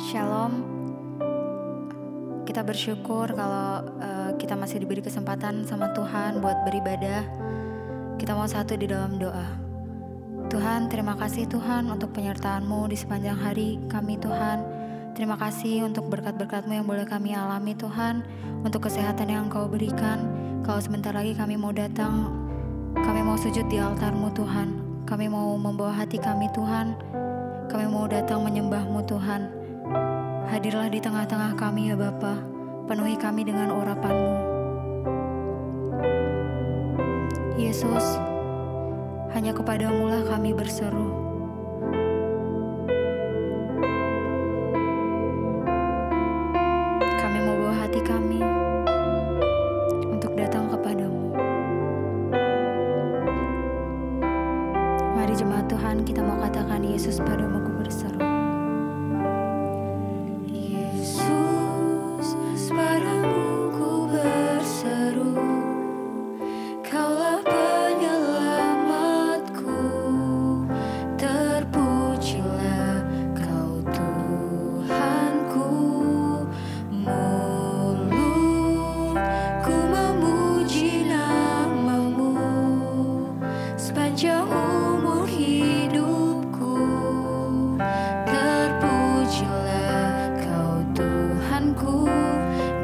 Shalom. Kita bersyukur kalau kita masih diberi kesempatan sama Tuhan buat beribadah. Kita mau satu di dalam doa. Tuhan, terima kasih Tuhan untuk penyertaan-Mu di sepanjang hari kami Tuhan. Terima kasih untuk berkat-berkat-Mu yang boleh kami alami Tuhan. Untuk kesehatan yang Engkau berikan. Kalau sebentar lagi kami mau datang, kami mau sujud di altar-Mu Tuhan. Kami mau membawa hati kami Tuhan. Kami mau datang menyembah-Mu Tuhan. Hadirlah di tengah-tengah kami ya Bapa. Penuhi kami dengan urapan-Mu. Yesus, hanya kepadamu lah kami berseru. Kami mau bawa hati kami untuk datang kepadamu. Mari jemaat Tuhan, kita mau katakan Yesus, padamu ku berseru. Yesus, padamu ku berseru. Kaulah penyelamatku, terpujilah Kau Tuhanku. Mulutku memuji nama-Mu sepanjang umur hidupku. Terpujilah Kau Tuhanku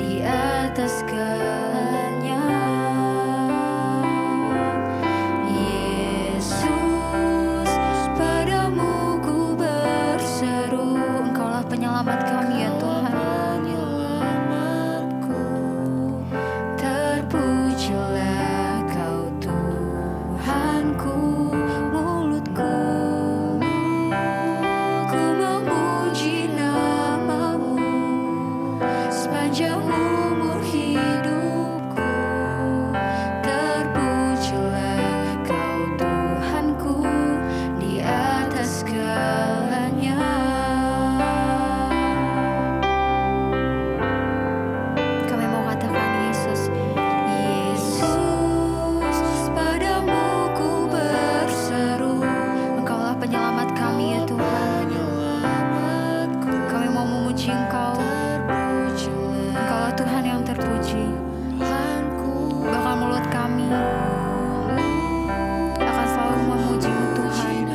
di atas segalanya. Yesus, padamu ku berseru. Engkaulah penyelamat kami ya Tuhan. Terpujilah Kau Tuhanku. Mulutku ku memuji nama-Mu sepanjang umur hidupku. Terpujilah Kau Tuhanku di atas segalanya. Kami mau katakan Yesus. Yesus, padamu ku berseru. Engkaulah penyelamat kami ya Tuhan. Kami mau memuji Engkau. Engkaulah Tuhan yang terpuji. Bahkan mulut kami akan selalu memuji-Mu Tuhan.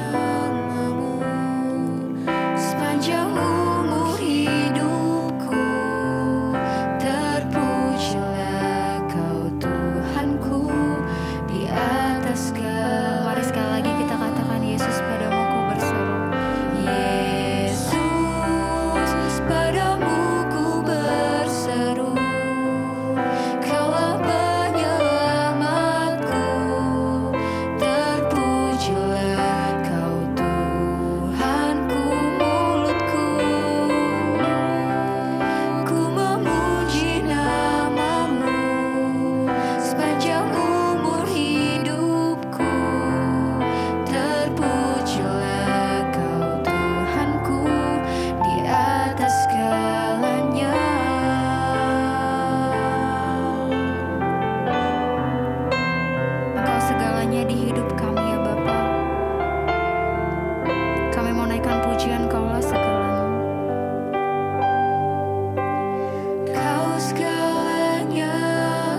Sepanjang umur hidupku, terpujilah Kau Tuhanku di atas segala. Mari sekali lagi kita katakan Yesus, padamu ku berseru. Yesus, padamu ku berseru. Kaulah penyelamatku, terpujilah Kau Tuhanku. Mulutku ku memuji nama-Mu sepanjang umur hidupku. Terpujilah Kau Tuhanku di atas segalanya. Engkau segalanya di hidup kami ya Bapa. Kami mau naikkan pujian, Kaulah segalanya. Kau segalanya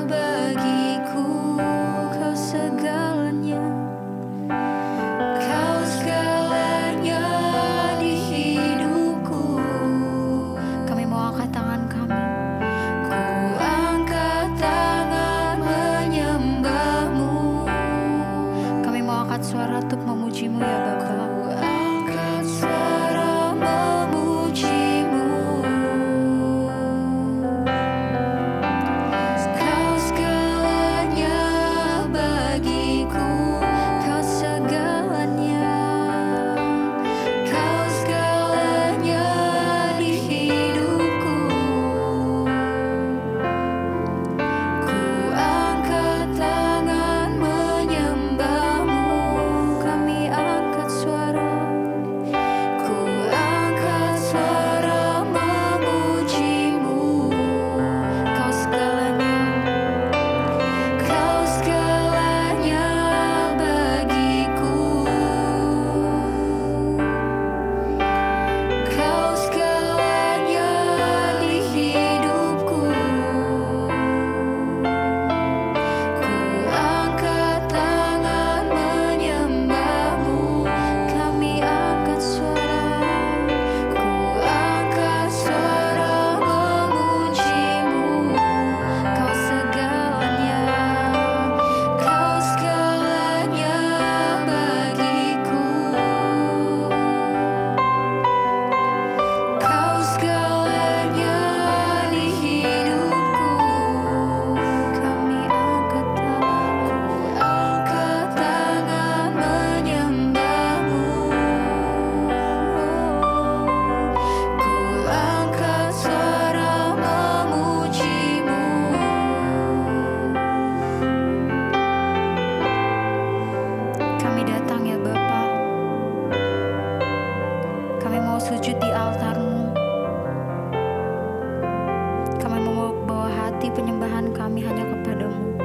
bagiku, Kau segalanya. Kau segalanya di hidupku. Kami mau angkat tangan kami. Ku angkat tangan menyembah-Mu. Kami mau angkat suara untuk memuji-Mu ya Bapa. Ku angkat suara memuji-Mu. hati penyembahan kami hanya kepadamu.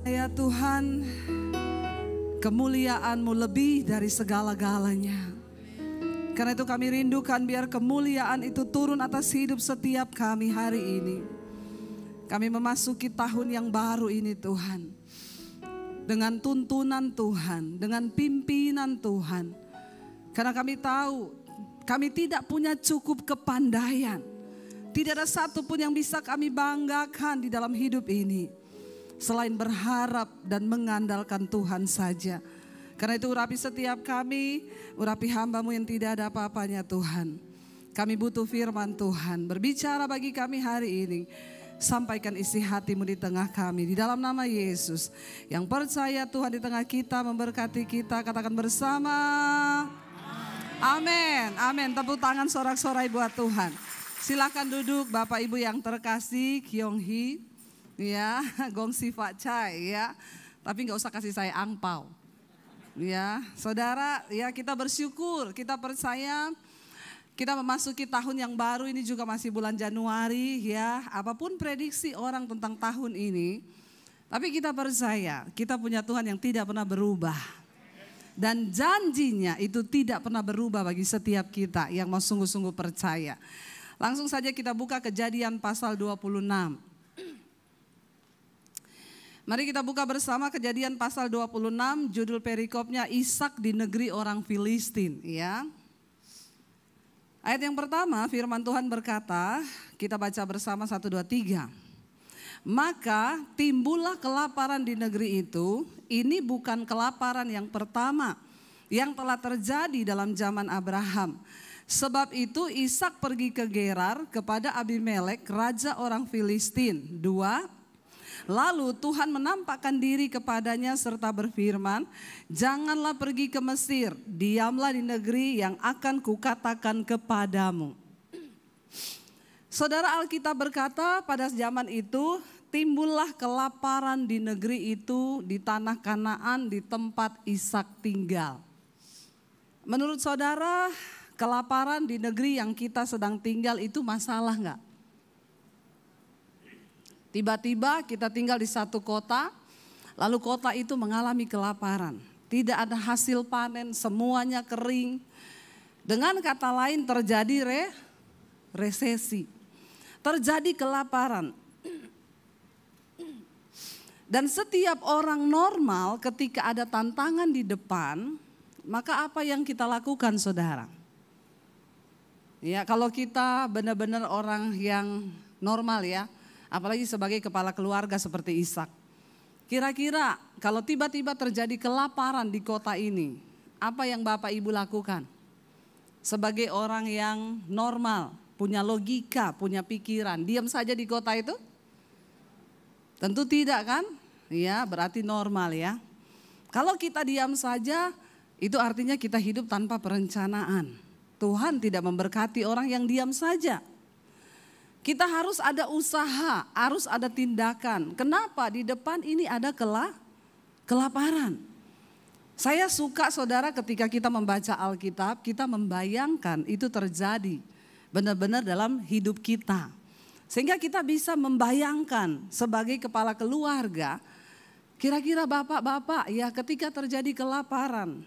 Ya Tuhan, kemuliaan-Mu lebih dari segala-galanya. Karena itu kami rindukan biar kemuliaan itu turun atas hidup setiap kami hari ini. Kami memasuki tahun yang baru ini Tuhan. Dengan tuntunan Tuhan, dengan pimpinan Tuhan. Karena kami tahu, kami tidak punya cukup kepandaian. Tidak ada satupun yang bisa kami banggakan di dalam hidup ini. Selain berharap dan mengandalkan Tuhan saja. Karena itu urapi setiap kami, urapi hamba-Mu yang tidak ada apa-apanya Tuhan. Kami butuh firman Tuhan, berbicara bagi kami hari ini. Sampaikan isi hati-Mu di tengah kami, di dalam nama Yesus. Yang percaya Tuhan di tengah kita, memberkati kita, katakan bersama. Amin, amin. Tepuk tangan sorak-sorai buat Tuhan. Silakan duduk Bapak Ibu yang terkasih, Kyung Hee. Ya, gongsi Pak Chai ya. Tapi nggak usah kasih saya angpau. Ya, saudara, ya kita bersyukur, kita percaya kita memasuki tahun yang baru ini juga masih bulan Januari ya. Apapun prediksi orang tentang tahun ini, tapi kita percaya kita punya Tuhan yang tidak pernah berubah. Dan janjinya itu tidak pernah berubah bagi setiap kita yang mau sungguh-sungguh percaya. Langsung saja kita buka Kejadian pasal 26. Mari kita buka bersama Kejadian pasal 26, judul perikopnya Ishak di negeri orang Filistin, ya. Ayat yang pertama, firman Tuhan berkata, kita baca bersama 1, 2, 3. Maka timbullah kelaparan di negeri itu. Ini bukan kelaparan yang pertama yang telah terjadi dalam zaman Abraham. Sebab itu Ishak pergi ke Gerar kepada Abimelek, raja orang Filistin. 2. Lalu Tuhan menampakkan diri kepadanya serta berfirman, janganlah pergi ke Mesir, diamlah di negeri yang akan kukatakan kepadamu. Saudara, Alkitab berkata pada zaman itu timbullah kelaparan di negeri itu, di tanah Kanaan, di tempat Ishak tinggal. Menurut saudara, kelaparan di negeri yang kita sedang tinggal itu masalah enggak? Tiba-tiba kita tinggal di satu kota, lalu kota itu mengalami kelaparan. Tidak ada hasil panen, semuanya kering. Dengan kata lain terjadi resesi. Terjadi kelaparan. Dan setiap orang normal ketika ada tantangan di depan, maka apa yang kita lakukan, saudara? Ya, kalau kita benar-benar orang yang normal ya, apalagi sebagai kepala keluarga seperti Ishak. Kira-kira kalau tiba-tiba terjadi kelaparan di kota ini, apa yang Bapak Ibu lakukan? Sebagai orang yang normal, punya logika, punya pikiran, diam saja di kota itu? Tentu tidak kan? Ya, berarti normal ya. Kalau kita diam saja, itu artinya kita hidup tanpa perencanaan. Tuhan tidak memberkati orang yang diam saja. Kita harus ada usaha, harus ada tindakan. Kenapa? Di depan ini ada kelaparan. Saya suka saudara ketika kita membaca Alkitab, kita membayangkan itu terjadi benar-benar dalam hidup kita. Sehingga kita bisa membayangkan sebagai kepala keluarga, kira-kira bapak-bapak ya ketika terjadi kelaparan,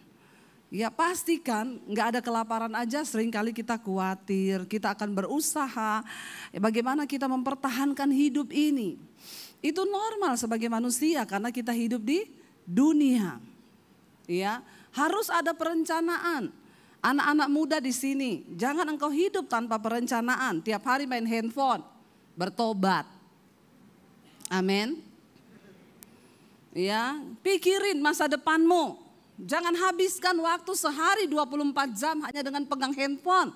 ya pastikan nggak ada kelaparan aja, seringkali kita khawatir, kita akan berusaha bagaimana kita mempertahankan hidup ini. Itu normal sebagai manusia karena kita hidup di dunia. Ya, harus ada perencanaan. Anak-anak muda di sini, jangan engkau hidup tanpa perencanaan, tiap hari main handphone, bertobat. Amin. Ya, pikirin masa depanmu. Jangan habiskan waktu sehari 24 jam hanya dengan pegang handphone.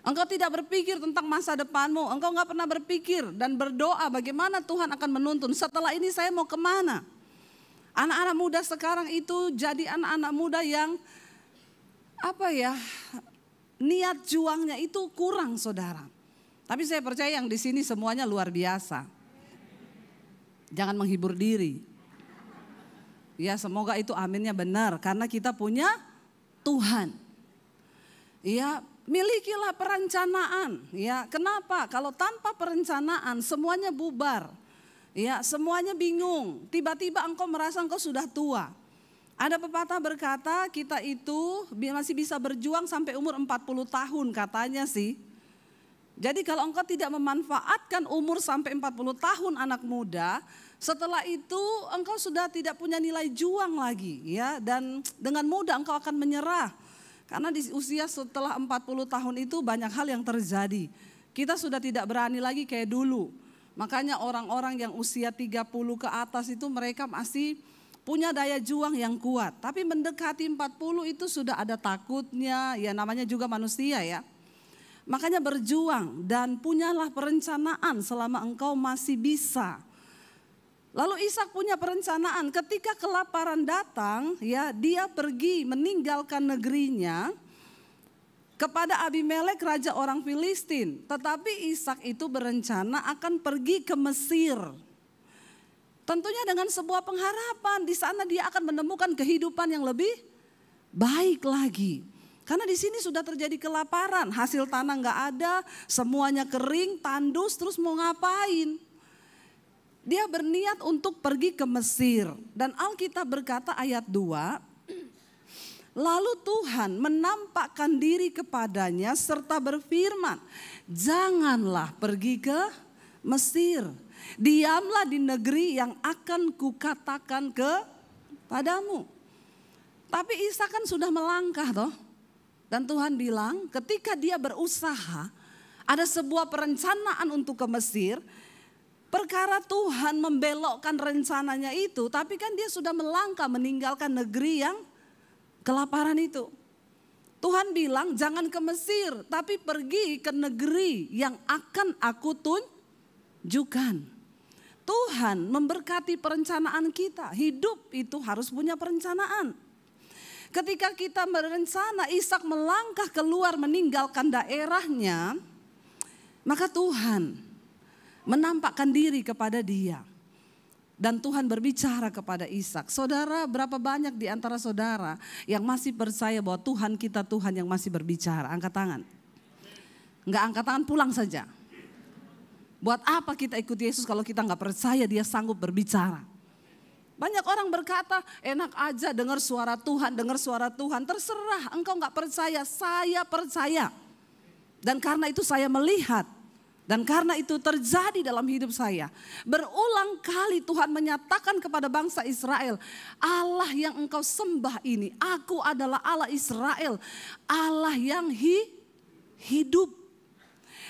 Engkau tidak berpikir tentang masa depanmu. Engkau gak pernah berpikir dan berdoa bagaimana Tuhan akan menuntun. Setelah ini saya mau kemana? Anak-anak muda sekarang itu jadi anak-anak muda yang niat juangnya itu kurang, saudara. Tapi saya percaya yang di sini semuanya luar biasa. Jangan menghibur diri. Ya, semoga itu aminnya benar karena kita punya Tuhan. Ya, milikilah perencanaan. Ya, kenapa? Kalau tanpa perencanaan semuanya bubar. Ya, semuanya bingung. Tiba-tiba engkau merasa engkau sudah tua. Ada pepatah berkata kita itu masih bisa berjuang sampai umur 40 tahun katanya sih. Jadi kalau engkau tidak memanfaatkan umur sampai 40 tahun anak muda, setelah itu engkau sudah tidak punya nilai juang lagi ya, dan dengan mudah engkau akan menyerah. Karena di usia setelah 40 tahun itu banyak hal yang terjadi. Kita sudah tidak berani lagi kayak dulu. Makanya orang-orang yang usia 30 ke atas itu mereka masih punya daya juang yang kuat. Tapi mendekati 40 itu sudah ada takutnya, ya namanya juga manusia ya. Makanya berjuang dan punyalah perencanaan selama engkau masih bisa. Lalu Ishak punya perencanaan, ketika kelaparan datang, ya dia pergi meninggalkan negerinya kepada Abimelek raja orang Filistin. Tetapi Ishak itu berencana akan pergi ke Mesir. Tentunya dengan sebuah pengharapan, di sana dia akan menemukan kehidupan yang lebih baik lagi. Karena di sini sudah terjadi kelaparan, hasil tanah nggak ada, semuanya kering, tandus, terus mau ngapain? Dia berniat untuk pergi ke Mesir. Dan Alkitab berkata ayat 2, Lalu Tuhan menampakkan diri kepadanya serta berfirman, janganlah pergi ke Mesir. Diamlah di negeri yang akan kukatakan kepadamu. Tapi Ishak kan sudah melangkah toh. Dan Tuhan bilang ketika dia berusaha, ada sebuah perencanaan untuk ke Mesir. Perkara Tuhan membelokkan rencananya itu, tapi kan dia sudah melangkah meninggalkan negeri yang kelaparan itu. Tuhan bilang jangan ke Mesir, tapi pergi ke negeri yang akan aku tunjukkan. Tuhan memberkati perencanaan kita. Hidup itu harus punya perencanaan. Ketika kita berencana Ishak melangkah keluar meninggalkan daerahnya, maka Tuhan menampakkan diri kepada dia. Dan Tuhan berbicara kepada Ishak. Saudara, berapa banyak di antara saudara yang masih percaya bahwa Tuhan kita Tuhan yang masih berbicara? Angkat tangan. Enggak angkat tangan, pulang saja. Buat apa kita ikut Yesus kalau kita enggak percaya dia sanggup berbicara? Banyak orang berkata, enak aja dengar suara Tuhan, dengar suara Tuhan. Terserah, engkau enggak percaya, saya percaya. Dan karena itu saya melihat. Dan karena itu terjadi dalam hidup saya. Berulang kali Tuhan menyatakan kepada bangsa Israel, Allah yang engkau sembah ini, aku adalah Allah Israel, Allah yang hidup.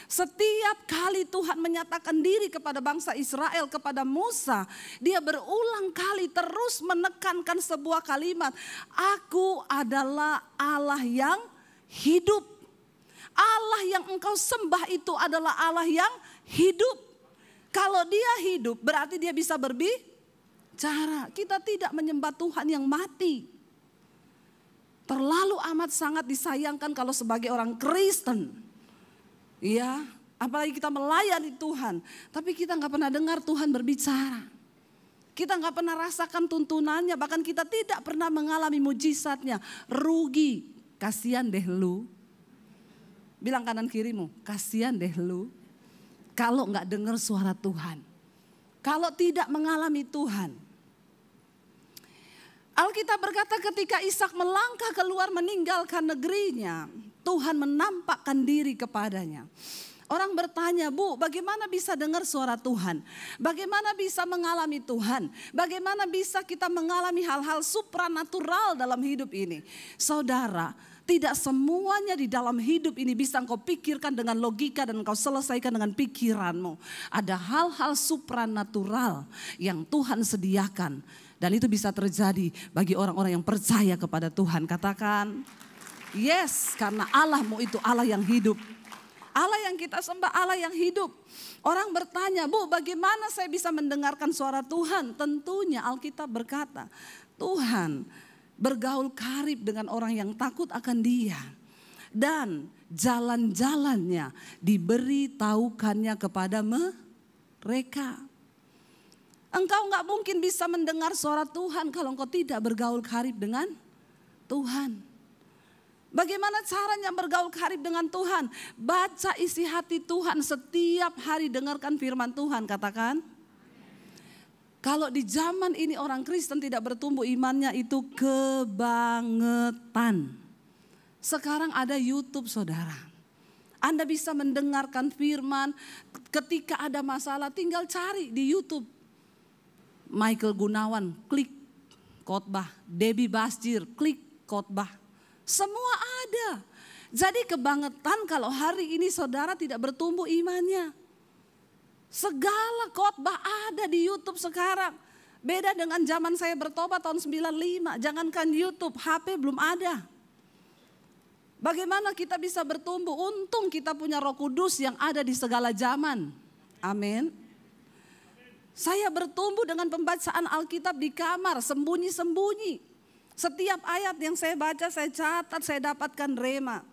Setiap kali Tuhan menyatakan diri kepada bangsa Israel, kepada Musa, dia berulang kali terus menekankan sebuah kalimat, aku adalah Allah yang hidup. Allah yang engkau sembah itu adalah Allah yang hidup. Kalau dia hidup berarti dia bisa berbicara. Kita tidak menyembah Tuhan yang mati. Terlalu amat sangat disayangkan kalau sebagai orang Kristen. Ya, apalagi kita melayani Tuhan. Tapi kita gak pernah dengar Tuhan berbicara. Kita gak pernah rasakan tuntunannya. Bahkan kita tidak pernah mengalami mujizatnya. Rugi, kasihan deh lu. Bilang kanan kirimu, kasihan deh lu kalau gak dengar suara Tuhan. Kalau tidak mengalami Tuhan. Alkitab berkata ketika Ishak melangkah keluar meninggalkan negerinya, Tuhan menampakkan diri kepadanya. Orang bertanya, Bu, bagaimana bisa dengar suara Tuhan? Bagaimana bisa mengalami Tuhan? Bagaimana bisa kita mengalami hal-hal supranatural dalam hidup ini? Saudara, tidak semuanya di dalam hidup ini bisa engkau pikirkan dengan logika dan engkau selesaikan dengan pikiranmu. Ada hal-hal supranatural yang Tuhan sediakan. Dan itu bisa terjadi bagi orang-orang yang percaya kepada Tuhan. Katakan, yes, karena Allahmu itu Allah yang hidup. Allah yang kita sembah, Allah yang hidup. Orang bertanya, Bu, bagaimana saya bisa mendengarkan suara Tuhan? Tentunya Alkitab berkata, Tuhan bergaul karib dengan orang yang takut akan dia. Dan jalan-jalannya diberitahukannya kepada mereka. Engkau gak mungkin bisa mendengar suara Tuhan kalau engkau tidak bergaul karib dengan Tuhan. Bagaimana caranya bergaul karib dengan Tuhan? Baca isi hati Tuhan setiap hari, dengarkan firman Tuhan, katakan. Kalau di zaman ini orang Kristen tidak bertumbuh imannya itu kebangetan. Sekarang ada YouTube, saudara. Anda bisa mendengarkan firman, ketika ada masalah tinggal cari di YouTube. Michael Gunawan, klik khotbah. Debbie Basjir, klik khotbah. Semua ada. Jadi kebangetan kalau hari ini saudara tidak bertumbuh imannya. Segala khotbah ada di YouTube sekarang. Beda dengan zaman saya bertobat tahun 95. Jangankan YouTube, HP belum ada. Bagaimana kita bisa bertumbuh? Untung kita punya Roh Kudus yang ada di segala zaman. Amin. Saya bertumbuh dengan pembacaan Alkitab di kamar, sembunyi-sembunyi. Setiap ayat yang saya baca, saya catat, saya dapatkan rema.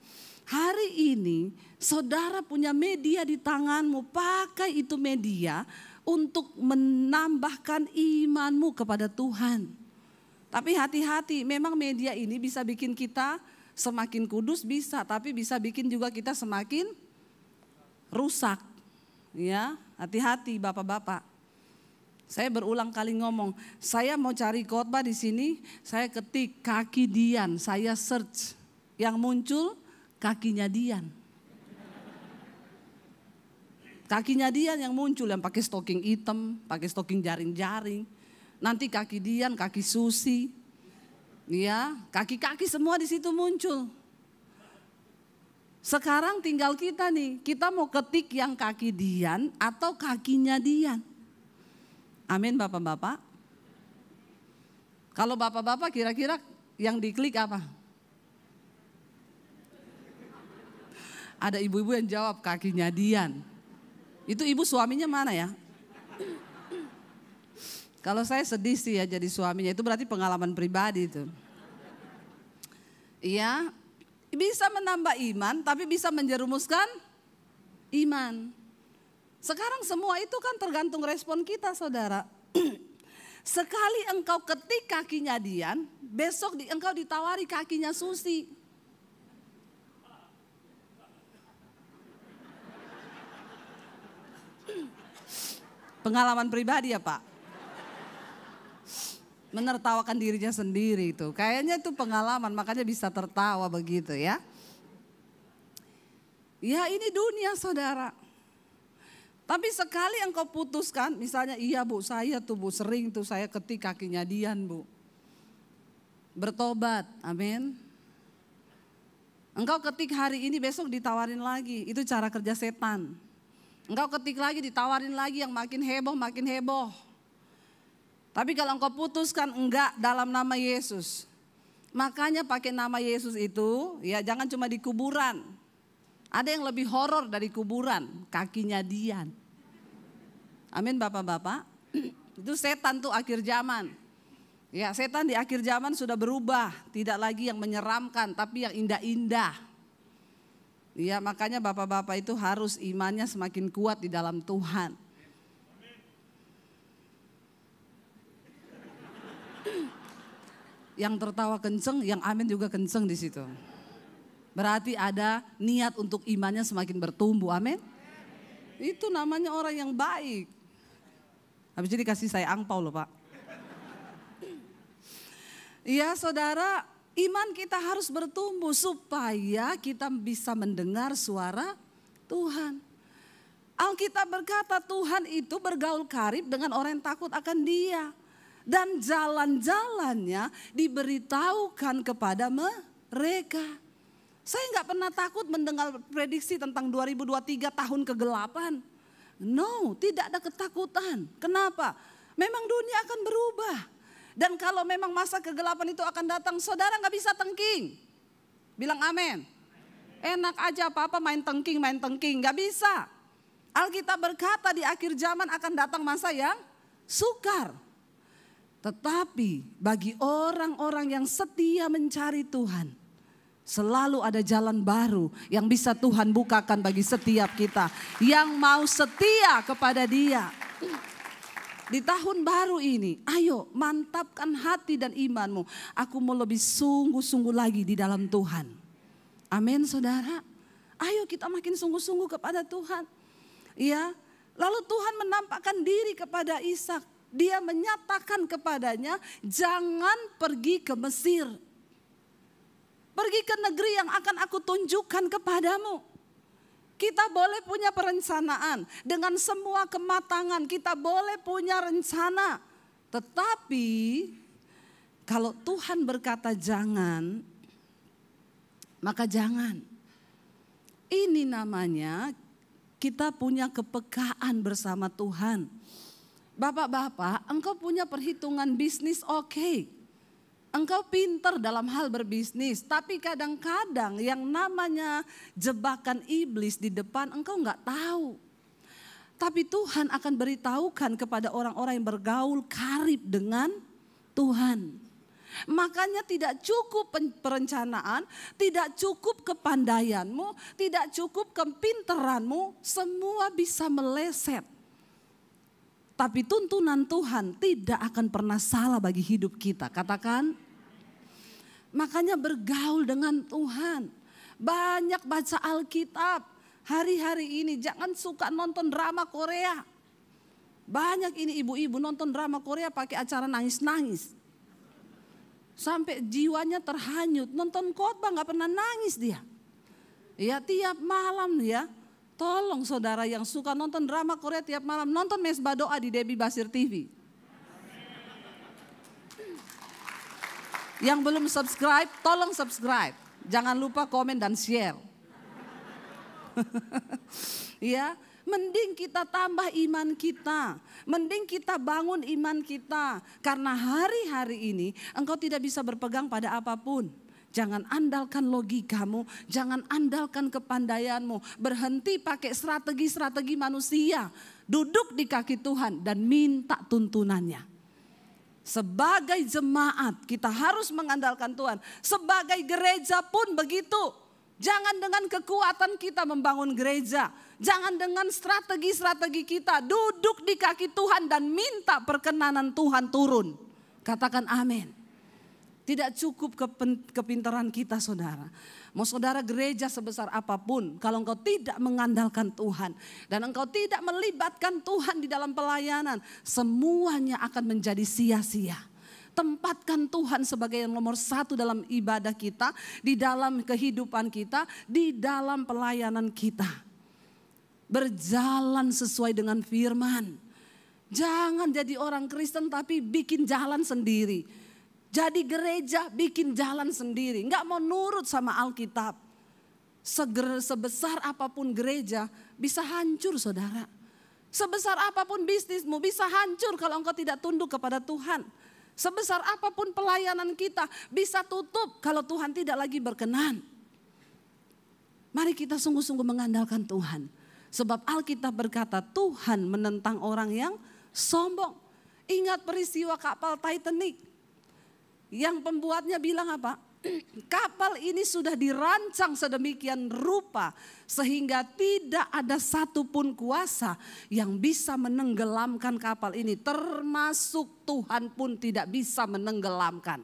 Hari ini saudara punya media di tanganmu, pakai itu media untuk menambahkan imanmu kepada Tuhan. Tapi hati-hati, memang media ini bisa bikin kita semakin kudus bisa, tapi bisa bikin juga kita semakin rusak. Ya, hati-hati Bapak-bapak. Saya berulang kali ngomong, saya mau cari khotbah di sini, saya ketik kaki Dian, saya search, yang muncul kakinya Dian. Kakinya Dian yang muncul, yang pakai stocking hitam, pakai stocking jaring-jaring. Nanti kaki Dian, kaki Susi, ya, kaki-kaki semua di situ muncul. Sekarang tinggal kita nih, kita mau ketik yang kaki Dian atau kakinya Dian. Amin Bapak-bapak. Kalau Bapak-bapak kira-kira yang diklik apa? Ada ibu-ibu yang jawab kakinya Dian. Itu ibu suaminya mana ya? Kalau saya sedih sih ya jadi suaminya, itu berarti pengalaman pribadi itu. Iya, bisa menambah iman tapi bisa menjerumuskan iman. Sekarang semua itu kan tergantung respon kita saudara. Sekali engkau ketik kakinya Dian, besok engkau ditawari kakinya Susi. Pengalaman pribadi ya Pak. Menertawakan dirinya sendiri itu. Kayaknya itu pengalaman makanya bisa tertawa begitu ya. Ya ini dunia saudara. Tapi sekali engkau putuskan, misalnya iya Bu, saya tuh Bu sering tuh saya ketik kakinya Dian Bu. Bertobat, amin. Engkau ketik hari ini besok ditawarin lagi, itu cara kerja setan. Engkau ketik lagi ditawarin lagi yang makin heboh. Tapi kalau engkau putuskan enggak dalam nama Yesus. Makanya pakai nama Yesus itu ya jangan cuma di kuburan. Ada yang lebih horor dari kuburan, kakinya Dian. Amin Bapak-bapak. Itu setan tuh akhir zaman. Ya setan di akhir zaman sudah berubah. Tidak lagi yang menyeramkan tapi yang indah-indah. Ya makanya Bapak-bapak itu harus imannya semakin kuat di dalam Tuhan. Yang tertawa kenceng, yang amin juga kenceng di situ. Berarti ada niat untuk imannya semakin bertumbuh, amin. Itu namanya orang yang baik. Habis ini kasih saya angpau loh Pak. Iya saudara, iman kita harus bertumbuh supaya kita bisa mendengar suara Tuhan. Alkitab berkata Tuhan itu bergaul karib dengan orang yang takut akan Dia. Dan jalan-jalannya diberitahukan kepada mereka. Saya nggak pernah takut mendengar prediksi tentang 2023 tahun kegelapan. No, tidak ada ketakutan. Kenapa? Memang dunia akan berubah. Dan kalau memang masa kegelapan itu akan datang, saudara nggak bisa tengking. Bilang amin. Enak aja apa-apa main tengking, nggak bisa. Alkitab berkata di akhir zaman akan datang masa yang sukar. Tetapi bagi orang-orang yang setia mencari Tuhan, selalu ada jalan baru yang bisa Tuhan bukakan bagi setiap kita yang mau setia kepada Dia. Di tahun baru ini, ayo mantapkan hati dan imanmu. Aku mau lebih sungguh-sungguh lagi di dalam Tuhan. Amin saudara. Ayo kita makin sungguh-sungguh kepada Tuhan. Ya, lalu Tuhan menampakkan diri kepada Ishak. Dia menyatakan kepadanya, jangan pergi ke Mesir. Pergi ke negeri yang akan aku tunjukkan kepadamu. Kita boleh punya perencanaan dengan semua kematangan, kita boleh punya rencana. Tetapi kalau Tuhan berkata jangan, maka jangan. Ini namanya kita punya kepekaan bersama Tuhan. Bapak-bapak, engkau punya perhitungan bisnis oke. Engkau pintar dalam hal berbisnis, tapi kadang-kadang yang namanya jebakan iblis di depan engkau nggak tahu. Tapi Tuhan akan beritahukan kepada orang-orang yang bergaul karib dengan Tuhan. Makanya tidak cukup perencanaan, tidak cukup kepandaianmu, tidak cukup kepintaranmu, semua bisa meleset. Tapi tuntunan Tuhan tidak akan pernah salah bagi hidup kita. Katakan, makanya bergaul dengan Tuhan. Banyak baca Alkitab. Hari-hari ini jangan suka nonton drama Korea. Banyak ini ibu-ibu nonton drama Korea pakai acara nangis-nangis. Sampai jiwanya terhanyut. Nonton khotbah gak pernah nangis dia. Ya tiap malam ya. Tolong saudara yang suka nonton drama Korea tiap malam. Nonton Mesbah Doa di Debbie Basir TV. Yang belum subscribe, tolong subscribe. Jangan lupa komen dan share. Ya, mending kita tambah iman kita. Mending kita bangun iman kita. Karena hari-hari ini engkau tidak bisa berpegang pada apapun. Jangan andalkan logikamu, jangan andalkan kepandaianmu. Berhenti pakai strategi-strategi manusia. Duduk di kaki Tuhan dan minta tuntunannya. Sebagai jemaat kita harus mengandalkan Tuhan. Sebagai gereja pun begitu. Jangan dengan kekuatan kita membangun gereja. Jangan dengan strategi-strategi kita. Duduk di kaki Tuhan dan minta perkenanan Tuhan turun. Katakan amin. Tidak cukup kepintaran kita saudara. Mau saudara gereja sebesar apapun, kalau engkau tidak mengandalkan Tuhan dan engkau tidak melibatkan Tuhan di dalam pelayanan, semuanya akan menjadi sia-sia. Tempatkan Tuhan sebagai yang nomor satu dalam ibadah kita, di dalam kehidupan kita, di dalam pelayanan kita. Berjalan sesuai dengan firman. Jangan jadi orang Kristen tapi bikin jalan sendiri. Jadi gereja bikin jalan sendiri, nggak mau nurut sama Alkitab. Sebesar apapun gereja bisa hancur saudara. Sebesar apapun bisnismu bisa hancur kalau engkau tidak tunduk kepada Tuhan. Sebesar apapun pelayanan kita bisa tutup kalau Tuhan tidak lagi berkenan. Mari kita sungguh-sungguh mengandalkan Tuhan. Sebab Alkitab berkata Tuhan menentang orang yang sombong. Ingat peristiwa kapal Titanic. Yang pembuatnya bilang apa? Kapal ini sudah dirancang sedemikian rupa sehingga tidak ada satupun kuasa yang bisa menenggelamkan kapal ini. Termasuk Tuhan pun tidak bisa menenggelamkan.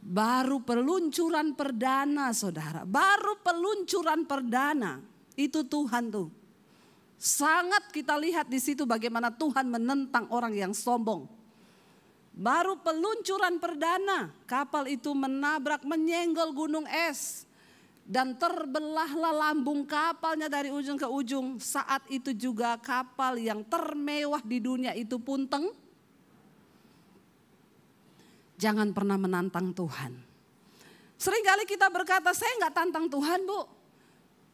Baru peluncuran perdana saudara. Baru peluncuran perdana. Itu Tuhan tuh. Sangat kita lihat di situ bagaimana Tuhan menentang orang yang sombong. Baru peluncuran perdana, kapal itu menabrak, menyenggol gunung es. Dan terbelahlah lambung kapalnya dari ujung ke ujung. Saat itu juga kapal yang termewah di dunia itu punteng. Jangan pernah menantang Tuhan. Seringkali kita berkata, saya enggak tantang Tuhan bu.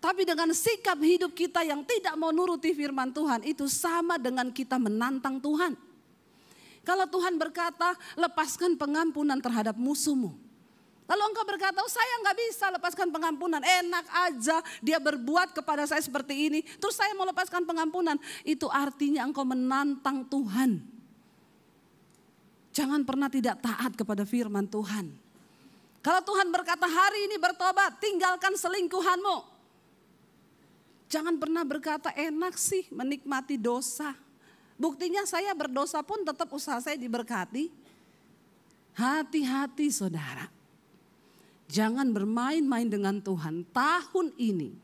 Tapi dengan sikap hidup kita yang tidak mau nuruti firman Tuhan, itu sama dengan kita menantang Tuhan. Kalau Tuhan berkata, lepaskan pengampunan terhadap musuhmu. Lalu engkau berkata, oh, saya nggak bisa lepaskan pengampunan. Enak aja dia berbuat kepada saya seperti ini. Terus saya mau lepaskan pengampunan. Itu artinya engkau menantang Tuhan. Jangan pernah tidak taat kepada firman Tuhan. Kalau Tuhan berkata hari ini bertobat, tinggalkan selingkuhanmu. Jangan pernah berkata enak sih menikmati dosa. Buktinya saya berdosa pun tetap usaha saya diberkati. Hati-hati saudara. Jangan bermain-main dengan Tuhan. Tahun ini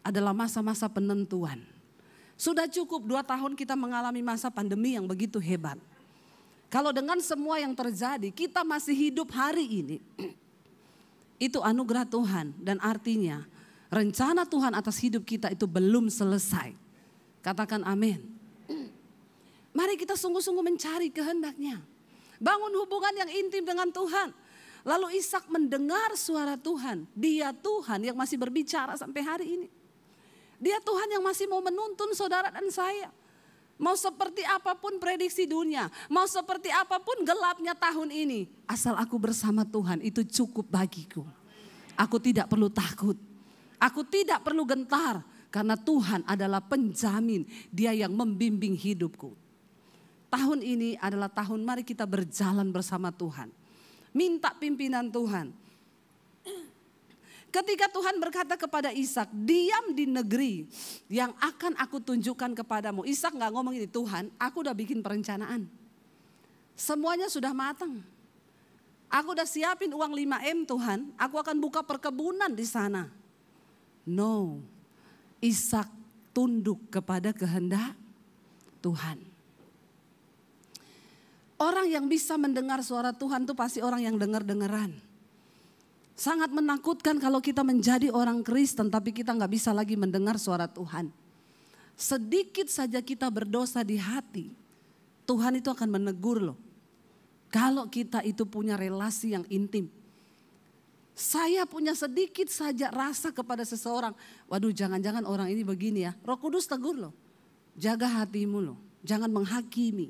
adalah masa-masa penentuan. Sudah cukup 2 tahun kita mengalami masa pandemi yang begitu hebat. Kalau dengan semua yang terjadi kita masih hidup hari ini. Itu anugerah Tuhan dan artinya rencana Tuhan atas hidup kita itu belum selesai. Katakan amin. Mari kita sungguh-sungguh mencari kehendaknya. Bangun hubungan yang intim dengan Tuhan. Lalu Ishak mendengar suara Tuhan. Dia Tuhan yang masih berbicara sampai hari ini. Dia Tuhan yang masih mau menuntun saudara dan saya. Mau seperti apapun prediksi dunia. Mau seperti apapun gelapnya tahun ini. Asal aku bersama Tuhan itu cukup bagiku. Aku tidak perlu takut. Aku tidak perlu gentar. Karena Tuhan adalah penjamin. Dia yang membimbing hidupku. Tahun ini adalah tahun mari kita berjalan bersama Tuhan. Minta pimpinan Tuhan. Ketika Tuhan berkata kepada Ishak, diam di negeri yang akan aku tunjukkan kepadamu. Ishak gak ngomong ini, Tuhan aku udah bikin perencanaan. Semuanya sudah matang. Aku udah siapin uang 5M Tuhan, aku akan buka perkebunan di sana. No, Ishak tunduk kepada kehendak Tuhan. Orang yang bisa mendengar suara Tuhan itu pasti orang yang dengar-dengaran. Sangat menakutkan kalau kita menjadi orang Kristen tapi kita gak bisa lagi mendengar suara Tuhan. Sedikit saja kita berdosa di hati, Tuhan itu akan menegur loh. Kalau kita itu punya relasi yang intim. Saya punya sedikit saja rasa kepada seseorang. Waduh, jangan-jangan orang ini begini ya. Roh Kudus tegur loh. Jaga hatimu loh. Jangan menghakimi.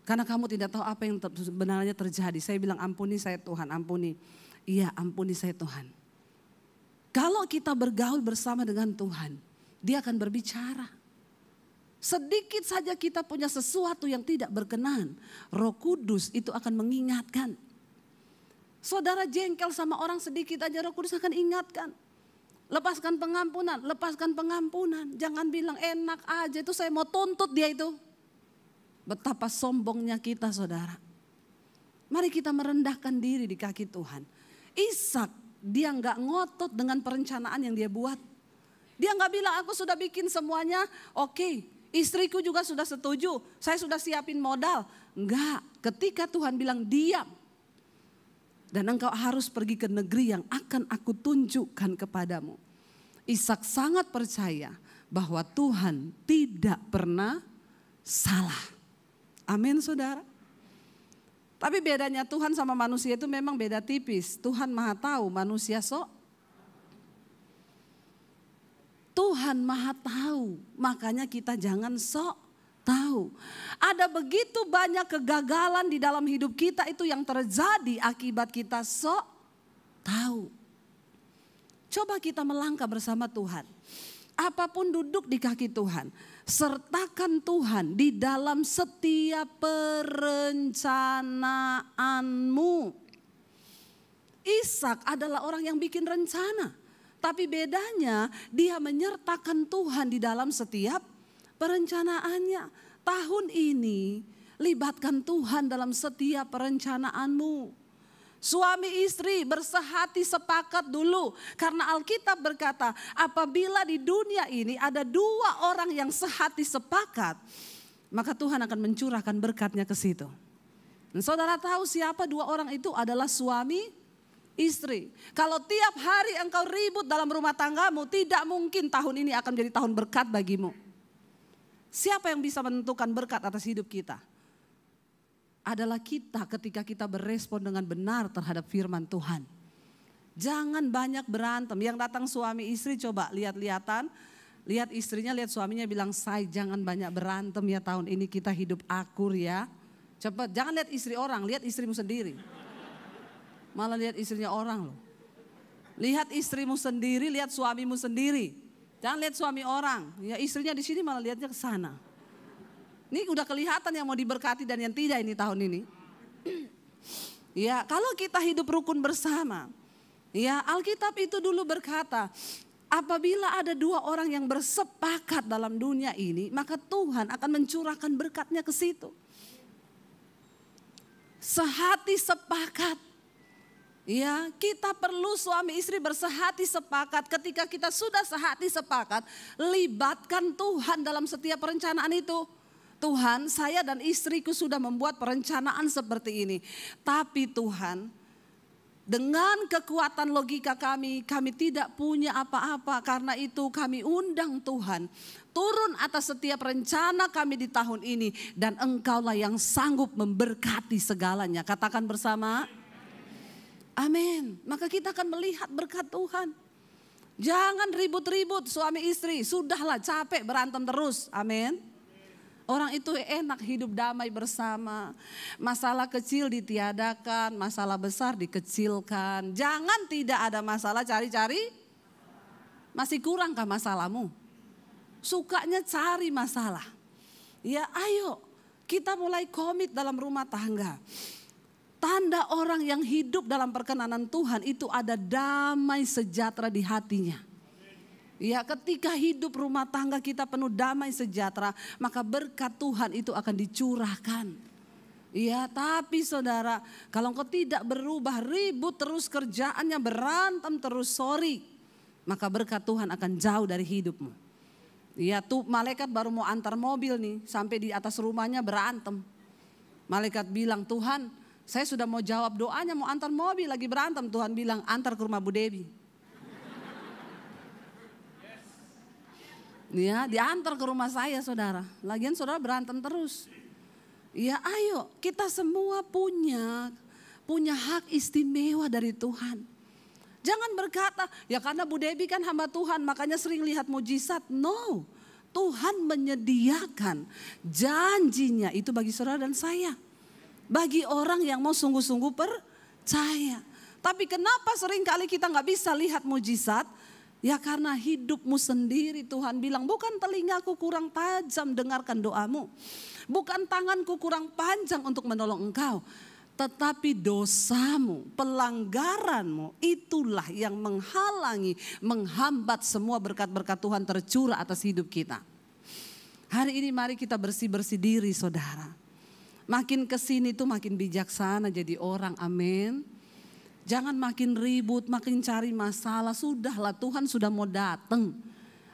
Karena kamu tidak tahu apa yang sebenarnya terjadi. Saya bilang ampuni saya Tuhan, ampuni. Iya, ampuni saya Tuhan. Kalau kita bergaul bersama dengan Tuhan, Dia akan berbicara. Sedikit saja kita punya sesuatu yang tidak berkenan, Roh Kudus itu akan mengingatkan. Saudara jengkel sama orang sedikit aja, Roh Kudus akan ingatkan. Lepaskan pengampunan, lepaskan pengampunan. Jangan bilang enak aja, itu saya mau tuntut dia itu. Betapa sombongnya kita saudara. Mari kita merendahkan diri di kaki Tuhan. Ishak dia gak ngotot dengan perencanaan yang dia buat. Dia gak bilang aku sudah bikin semuanya oke. Istriku juga sudah setuju, saya sudah siapin modal. Enggak, ketika Tuhan bilang diam. Dan engkau harus pergi ke negeri yang akan aku tunjukkan kepadamu. Ishak sangat percaya bahwa Tuhan tidak pernah salah. Amin saudara. Tapi bedanya Tuhan sama manusia itu memang beda tipis. Tuhan maha tahu, manusia sok. Tuhan maha tahu, makanya kita jangan sok tahu. Ada begitu banyak kegagalan di dalam hidup kita itu yang terjadi akibat kita sok tahu. Coba kita melangkah bersama Tuhan. Apapun duduk di kaki Tuhan, sertakan Tuhan di dalam setiap perencanaanmu. Ishak adalah orang yang bikin rencana. Tapi bedanya dia menyertakan Tuhan di dalam setiap perencanaannya. Tahun ini libatkan Tuhan dalam setiap perencanaanmu. Suami istri bersehati sepakat dulu. Karena Alkitab berkata apabila di dunia ini ada dua orang yang sehati sepakat, maka Tuhan akan mencurahkan berkatnya ke situ. Dan saudara tahu siapa dua orang itu adalah suami istri. Kalau tiap hari engkau ribut dalam rumah tanggamu, tidak mungkin tahun ini akan menjadi tahun berkat bagimu. Siapa yang bisa menentukan berkat atas hidup kita? Adalah kita ketika kita berespon dengan benar terhadap firman Tuhan. Jangan banyak berantem. Yang datang suami istri coba lihat-lihatan. Lihat istrinya, lihat suaminya bilang, "Say, jangan banyak berantem ya tahun ini, kita hidup akur ya." Cepat, jangan lihat istri orang, lihat istrimu sendiri. Malah lihat istrinya orang loh. Lihat istrimu sendiri, lihat suamimu sendiri. Jangan lihat suami orang. Ya istrinya di sini malah lihatnya ke sana. Ini udah kelihatan yang mau diberkati dan yang tidak ini tahun ini. Ya kalau kita hidup rukun bersama. Ya Alkitab itu dulu berkata, apabila ada dua orang yang bersepakat dalam dunia ini, maka Tuhan akan mencurahkan berkatnya ke situ. Sehati sepakat. Ya, kita perlu suami istri bersehati sepakat. Ketika kita sudah sehati sepakat, libatkan Tuhan dalam setiap perencanaan itu. Tuhan, saya dan istriku sudah membuat perencanaan seperti ini. Tapi Tuhan, dengan kekuatan logika kami tidak punya apa-apa. Karena itu kami undang Tuhan turun atas setiap rencana kami di tahun ini. Dan Engkaulah yang sanggup memberkati segalanya. Katakan bersama. Amin. Maka kita akan melihat berkat Tuhan. Jangan ribut-ribut suami istri. Sudahlah capek berantem terus. Amin. Orang itu enak hidup damai bersama. Masalah kecil ditiadakan. Masalah besar dikecilkan. Jangan tidak ada masalah cari-cari. Masih kurangkah masalahmu? Sukanya cari masalah. Ya ayo kita mulai komit dalam rumah tangga. Tanda orang yang hidup dalam perkenanan Tuhan itu ada damai sejahtera di hatinya. Ya ketika hidup rumah tangga kita penuh damai sejahtera, maka berkat Tuhan itu akan dicurahkan. Ya tapi saudara, kalau engkau tidak berubah, ribut terus kerjaannya, berantem terus, sorry. Maka berkat Tuhan akan jauh dari hidupmu. Iya tuh malaikat baru mau antar mobil nih, sampai di atas rumahnya berantem. Malaikat bilang, Tuhan saya sudah mau jawab doanya, mau antar mobil lagi berantem. Tuhan bilang, antar ke rumah Bu Debi. Ya, diantar ke rumah saya saudara. Lagian saudara berantem terus. Ya ayo, kita semua punya hak istimewa dari Tuhan. Jangan berkata, ya karena Bu Debi kan hamba Tuhan makanya sering lihat mujizat. No, Tuhan menyediakan janjinya itu bagi saudara dan saya. Bagi orang yang mau sungguh-sungguh percaya. Tapi kenapa seringkali kita gak bisa lihat mujizat? Ya karena hidupmu sendiri. Tuhan bilang, bukan telingaku kurang tajam dengarkan doamu. Bukan tanganku kurang panjang untuk menolong engkau. Tetapi dosamu, pelanggaranmu itulah yang menghalangi, menghambat semua berkat-berkat Tuhan tercurah atas hidup kita. Hari ini mari kita bersih-bersih diri saudara. Makin kesini tuh makin bijaksana jadi orang, amin. Jangan makin ribut, makin cari masalah. Sudahlah, Tuhan sudah mau datang.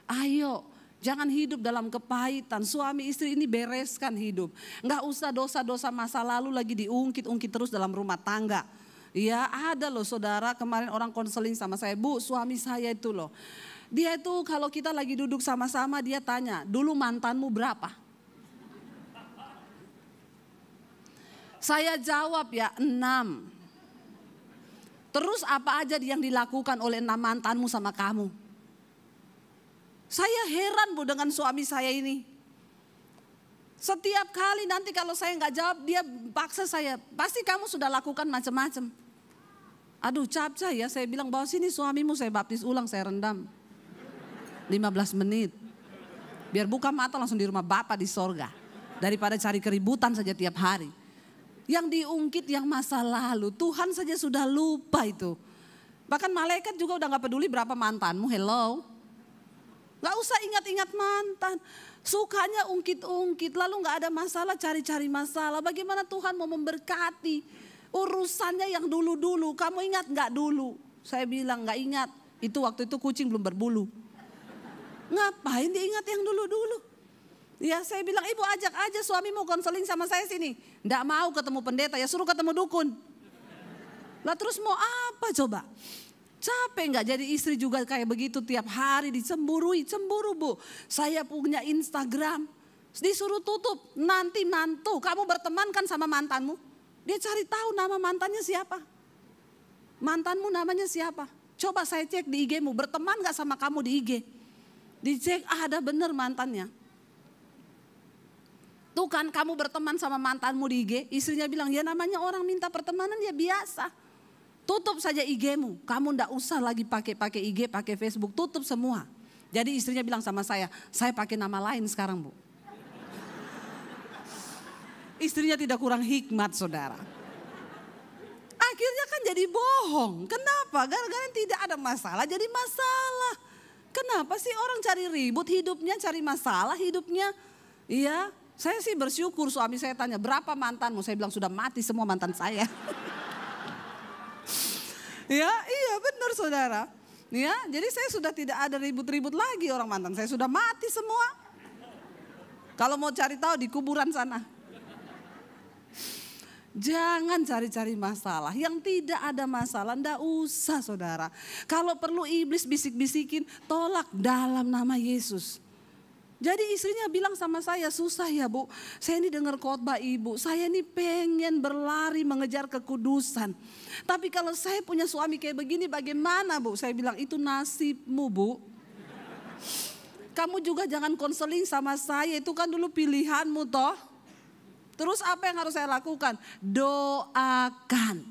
Ayo, jangan hidup dalam kepahitan. Suami istri ini bereskan hidup. Nggak usah dosa-dosa masa lalu lagi diungkit-ungkit terus dalam rumah tangga. Ya ada loh saudara, kemarin orang konseling sama saya, Bu suami saya itu loh. Dia itu kalau kita lagi duduk sama-sama dia tanya, dulu mantanmu berapa? Saya jawab ya 6. Terus apa aja yang dilakukan oleh 6 mantanmu sama kamu? Saya heran Bu dengan suami saya ini. Setiap kali nanti kalau saya nggak jawab dia paksa saya. Pasti kamu sudah lakukan macam-macam. Aduh capca ya, saya bilang bawa sini suamimu saya baptis ulang, saya rendam. 15 menit. Biar buka mata langsung di rumah Bapa di sorga. Daripada cari keributan saja tiap hari. Yang diungkit yang masa lalu, Tuhan saja sudah lupa itu. Bahkan malaikat juga udah gak peduli berapa mantanmu, hello. Gak usah ingat-ingat mantan. Sukanya ungkit-ungkit, lalu gak ada masalah cari-cari masalah. Bagaimana Tuhan mau memberkati urusannya yang dulu-dulu. Kamu ingat gak dulu? Saya bilang gak ingat, itu waktu itu kucing belum berbulu. Ngapain diingat yang dulu-dulu? Ya saya bilang, ibu ajak aja suamimu konseling sama saya sini. Nggak mau ketemu pendeta, ya suruh ketemu dukun. Lah terus mau apa coba? Capek nggak jadi istri juga kayak begitu tiap hari dicemburui. Cemburu Bu, saya punya Instagram. Disuruh tutup, nanti mantu. Kamu berteman kan sama mantanmu? Dia cari tahu nama mantannya siapa. Mantanmu namanya siapa? Coba saya cek di IG-mu, berteman gak sama kamu di IG? Dicek, ada bener mantannya. Tuh kan kamu berteman sama mantanmu di IG, istrinya bilang ya namanya orang minta pertemanan ya biasa. Tutup saja IG-mu, kamu ndak usah lagi pakai IG, pakai Facebook, tutup semua. Jadi istrinya bilang sama saya pakai nama lain sekarang Bu. Istrinya tidak kurang hikmat saudara. Akhirnya kan jadi bohong, kenapa? Gara-gara tidak ada masalah jadi masalah. Kenapa sih orang cari ribut hidupnya, cari masalah hidupnya? Iya. Saya sih bersyukur suami saya tanya berapa mantanmu, saya bilang sudah mati semua mantan saya. Ya iya benar saudara. Ya jadi saya sudah tidak ada ribut-ribut lagi orang mantan saya sudah mati semua. Kalau mau cari tahu di kuburan sana. Jangan cari-cari masalah, yang tidak ada masalah ndak usah saudara. Kalau perlu iblis bisik-bisikin tolak dalam nama Yesus. Jadi istrinya bilang sama saya, susah ya Bu, saya ini dengar khotbah ibu, saya ini pengen berlari mengejar kekudusan. Tapi kalau saya punya suami kayak begini bagaimana Bu? Saya bilang itu nasibmu Bu. Kamu juga jangan konseling sama saya, itu kan dulu pilihanmu toh. Terus apa yang harus saya lakukan? Doakan.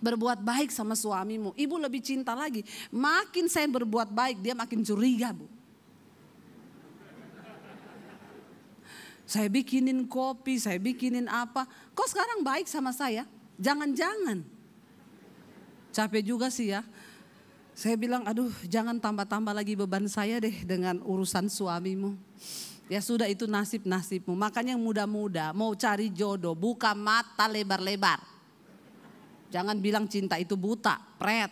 Berbuat baik sama suamimu, ibu lebih cinta lagi. Makin saya berbuat baik dia makin curiga Bu. Saya bikinin kopi, saya bikinin apa. Kok sekarang baik sama saya? Jangan-jangan. Capek juga sih ya. Saya bilang aduh jangan tambah-tambah lagi beban saya deh dengan urusan suamimu. Ya sudah itu nasib-nasibmu. Makanya yang muda-muda mau cari jodoh buka mata lebar-lebar. Jangan bilang cinta itu buta, pret.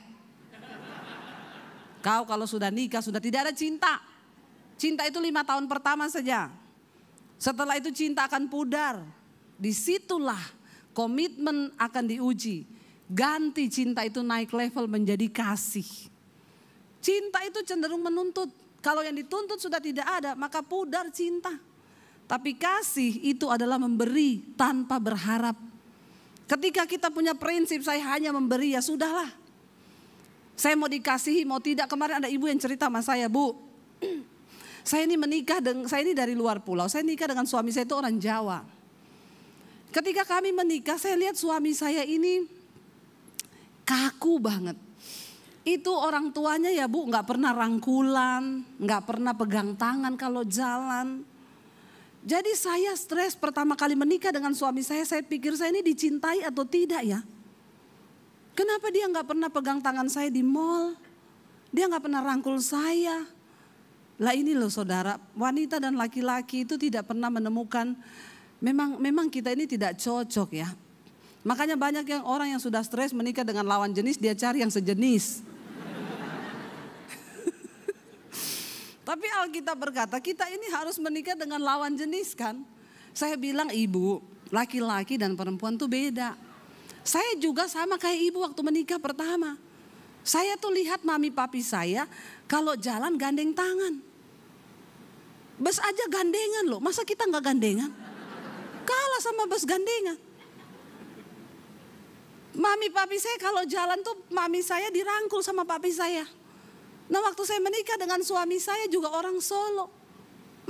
Kau kalau sudah nikah sudah tidak ada cinta. cinta itu 5 tahun pertama saja. Setelah itu cinta akan pudar. Disitulah komitmen akan diuji. Ganti cinta itu naik level menjadi kasih. Cinta itu cenderung menuntut. Kalau yang dituntut sudah tidak ada, maka pudar cinta. Tapi kasih itu adalah memberi tanpa berharap. Ketika kita punya prinsip saya hanya memberi, ya sudahlah. Saya mau dikasihi mau tidak. Kemarin ada ibu yang cerita sama saya, Bu. Saya ini menikah, saya ini dari luar pulau. Saya nikah dengan suami saya itu orang Jawa. Ketika kami menikah, saya lihat suami saya ini kaku banget. Itu orang tuanya ya Bu, nggak pernah rangkulan, nggak pernah pegang tangan kalau jalan. Jadi saya stres pertama kali menikah dengan suami saya pikir saya ini dicintai atau tidak ya. Kenapa dia nggak pernah pegang tangan saya di mall? Dia nggak pernah rangkul saya. Lah ini loh saudara, wanita dan laki-laki itu tidak pernah menemukan, memang kita ini tidak cocok ya. Makanya banyak yang orang yang sudah stres menikah dengan lawan jenis, dia cari yang sejenis. Tapi Alkitab berkata kita ini harus menikah dengan lawan jenis kan. Saya bilang ibu, laki-laki dan perempuan tuh beda. Saya juga sama kayak ibu waktu menikah pertama. Saya tuh lihat mami papi saya kalau jalan gandeng tangan. Bus aja gandengan loh, masa kita gak gandengan? Kalah sama bus gandengan. Mami papi saya kalau jalan tuh mami saya dirangkul sama papi saya. Nah waktu saya menikah dengan suami saya juga orang Solo.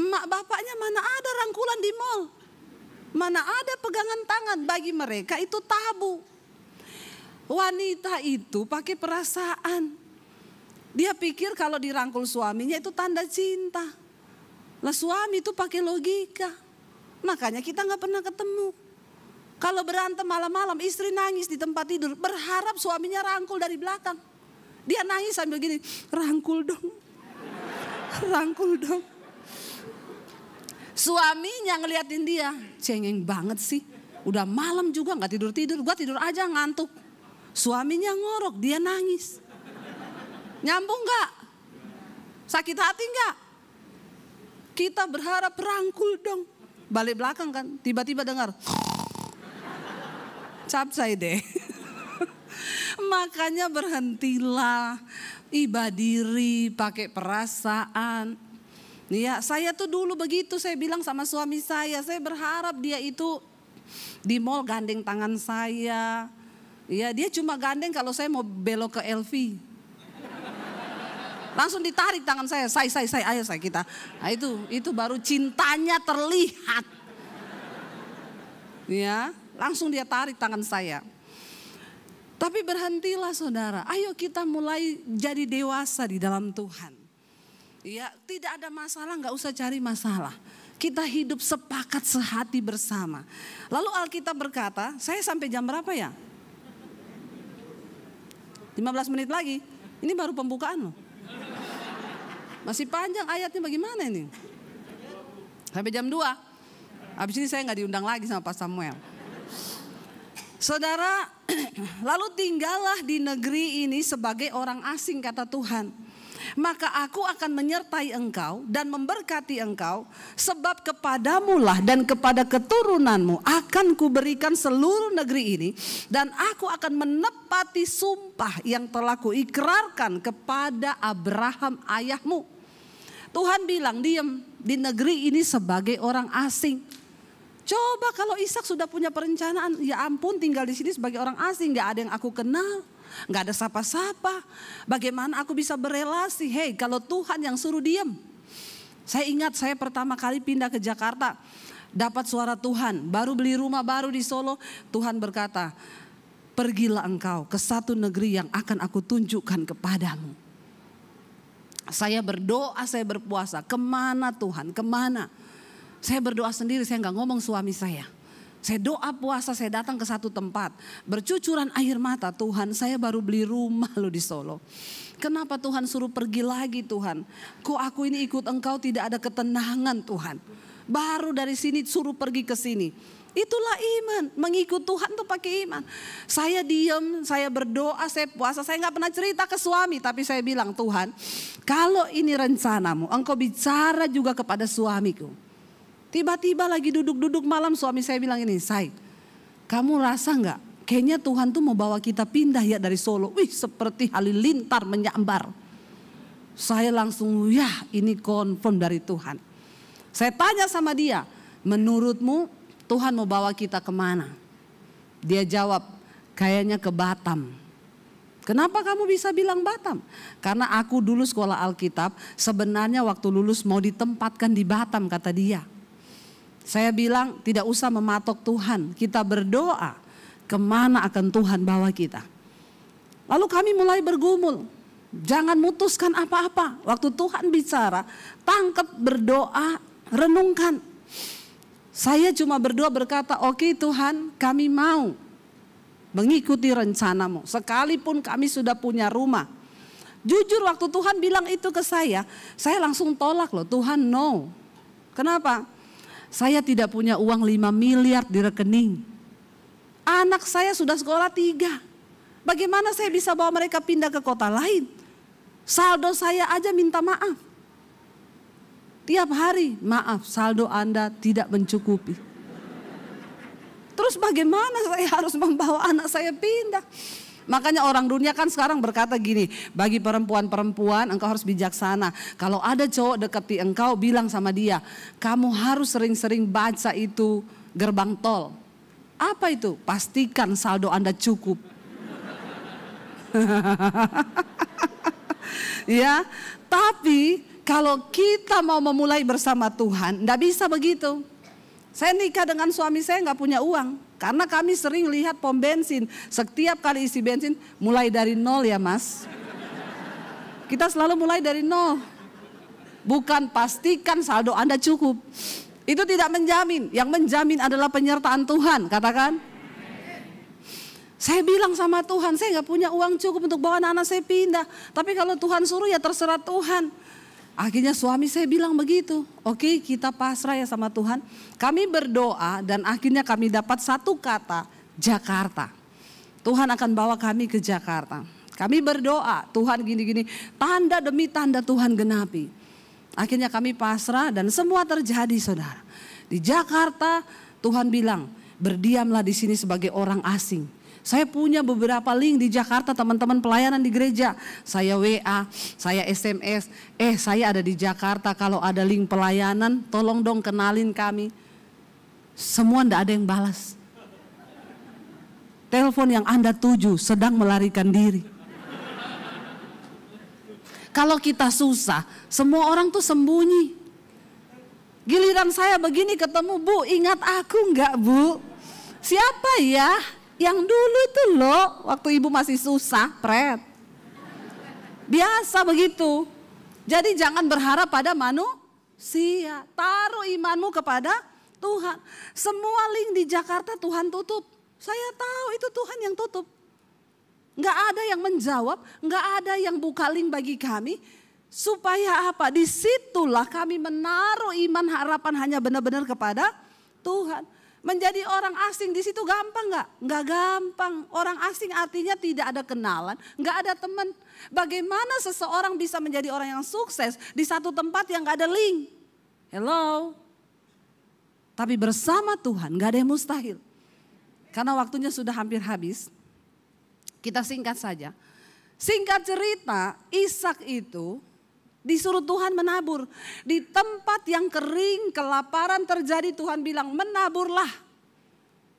Emak bapaknya mana ada rangkulan di mall. Mana ada pegangan tangan, bagi mereka itu tabu. Wanita itu pakai perasaan. Dia pikir kalau dirangkul suaminya itu tanda cinta. Lah suami itu pakai logika. Makanya kita gak pernah ketemu. Kalau berantem malam-malam istri nangis di tempat tidur. Berharap suaminya rangkul dari belakang. Dia nangis sambil gini, rangkul dong. Rangkul dong. Suaminya ngeliatin dia, cengeng banget sih. Udah malam juga gak tidur-tidur. Gua tidur aja ngantuk. Suaminya ngorok, dia nangis. Nyambung gak? Sakit hati gak? Kita berharap rangkul dong. Balik belakang kan, tiba-tiba dengar. Capcay deh. Makanya berhentilah. Iba diri, pakai perasaan. Ya, saya tuh dulu begitu, saya bilang sama suami saya berharap dia itu di mall gandeng tangan saya. Ya, dia cuma gandeng kalau saya mau belok ke LV. Langsung ditarik tangan saya, ayo saya kita. Nah, itu baru cintanya terlihat. Ya, langsung dia tarik tangan saya. Tapi berhentilah saudara, ayo kita mulai jadi dewasa di dalam Tuhan. Ya, tidak ada masalah, nggak usah cari masalah. Kita hidup sepakat sehati bersama. Lalu Alkitab berkata, saya sampai jam berapa ya? 15 menit lagi. Ini baru pembukaan loh. Masih panjang ayatnya, bagaimana ini? Sampai jam 2. Habis ini saya gak diundang lagi sama Pak Samuel. Saudara, lalu tinggallah di negeri ini sebagai orang asing kata Tuhan. Maka aku akan menyertai engkau dan memberkati engkau, sebab kepadamulah dan kepada keturunanmu akan kuberikan seluruh negeri ini, dan aku akan menepati sumpah yang telah kuikrarkan kepada Abraham ayahmu. Tuhan bilang diam di negeri ini sebagai orang asing. Coba kalau Ishak sudah punya perencanaan, ya ampun tinggal di sini sebagai orang asing, gak ada yang aku kenal. Gak ada sapa-sapa. Bagaimana aku bisa berelasi? Hei, kalau Tuhan yang suruh diam. Saya ingat saya pertama kali pindah ke Jakarta, dapat suara Tuhan. Baru beli rumah baru di Solo. Tuhan berkata, pergilah engkau ke satu negeri yang akan aku tunjukkan kepadamu. Saya berdoa, saya berpuasa. Kemana Tuhan? Kemana? Saya berdoa sendiri, saya gak ngomong suami saya. Saya doa puasa, saya datang ke satu tempat. Bercucuran air mata, Tuhan saya baru beli rumah loh di Solo. Kenapa Tuhan suruh pergi lagi Tuhan? Kok aku ini ikut engkau tidak ada ketenangan Tuhan. Baru dari sini suruh pergi ke sini. Itulah iman. Mengikut Tuhan tuh pakai iman. Saya diam, saya berdoa, saya puasa. Saya gak pernah cerita ke suami. Tapi saya bilang, Tuhan, kalau ini rencanamu, Engkau bicara juga kepada suamiku. Tiba-tiba lagi duduk-duduk malam, suami saya bilang ini, Say, kamu rasa gak? Kayaknya Tuhan tuh mau bawa kita pindah ya dari Solo. Wih, seperti halilintar menyambar. Saya langsung, ya ini confirm dari Tuhan. Saya tanya sama dia, menurutmu Tuhan mau bawa kita kemana? Dia jawab, kayaknya ke Batam. Kenapa kamu bisa bilang Batam? Karena aku dulu sekolah Alkitab, sebenarnya waktu lulus mau ditempatkan di Batam, kata dia. Saya bilang tidak usah mematok Tuhan, kita berdoa kemana akan Tuhan bawa kita. Lalu kami mulai bergumul, jangan mutuskan apa-apa. Waktu Tuhan bicara, tangkap, berdoa, renungkan. Saya cuma berdoa berkata, oke Tuhan, kami mau mengikuti rencanamu. Sekalipun kami sudah punya rumah. Jujur waktu Tuhan bilang itu ke saya langsung tolak loh. Tuhan no. Kenapa? Saya tidak punya uang 5 miliar di rekening. Anak saya sudah sekolah 3. Bagaimana saya bisa bawa mereka pindah ke kota lain? Saldo saya aja minta maaf. Tiap hari, maaf, saldo Anda tidak mencukupi. Terus bagaimana saya harus membawa anak saya pindah? Makanya orang dunia kan sekarang berkata gini, bagi perempuan-perempuan engkau harus bijaksana. Kalau ada cowok dekati engkau, bilang sama dia, kamu harus sering-sering baca itu gerbang tol. Apa itu? Pastikan saldo Anda cukup. Ya, tapi kalau kita mau memulai bersama Tuhan, enggak bisa begitu. Saya nikah dengan suami saya enggak punya uang. Karena kami sering lihat pom bensin. Setiap kali isi bensin, mulai dari 0 ya mas. Kita selalu mulai dari 0. Bukan pastikan saldo Anda cukup. Itu tidak menjamin. Yang menjamin adalah penyertaan Tuhan, katakan. Saya bilang sama Tuhan, saya enggak punya uang cukup untuk bawa anak-anak saya pindah. Tapi kalau Tuhan suruh ya terserah Tuhan. Akhirnya suami saya bilang begitu. Oke, kita pasrah ya sama Tuhan. Kami berdoa dan akhirnya kami dapat satu kata, Jakarta. Tuhan akan bawa kami ke Jakarta. Kami berdoa, Tuhan gini-gini, tanda demi tanda Tuhan genapi. Akhirnya kami pasrah dan semua terjadi saudara. Di Jakarta Tuhan bilang, berdiamlah di sini sebagai orang asing. Saya punya beberapa link di Jakarta, teman-teman pelayanan di gereja. Saya WA, saya SMS, saya ada di Jakarta, kalau ada link pelayanan tolong dong kenalin kami. Semua enggak ada yang balas. Telepon yang Anda tuju sedang melarikan diri. Kalau kita susah, semua orang tuh sembunyi. Giliran saya begini ketemu, Bu, ingat aku enggak Bu? Siapa ya? Yang dulu tuh loh, waktu ibu masih susah, pret. Biasa begitu. Jadi jangan berharap pada manusia. Taruh imanmu kepada Tuhan. Semua link di Jakarta Tuhan tutup. Saya tahu itu Tuhan yang tutup. Nggak ada yang menjawab, nggak ada yang buka link bagi kami. Supaya apa? Disitulah kami menaruh iman harapan hanya benar-benar kepada Tuhan. Menjadi orang asing di situ gampang nggak? Nggak gampang. Orang asing artinya tidak ada kenalan, nggak ada teman. Bagaimana seseorang bisa menjadi orang yang sukses di satu tempat yang nggak ada link? Hello. Tapi bersama Tuhan nggak ada yang mustahil. Karena waktunya sudah hampir habis. Kita singkat saja. Singkat cerita, Ishak itu disuruh Tuhan menabur. Di tempat yang kering, kelaparan terjadi, Tuhan bilang menaburlah.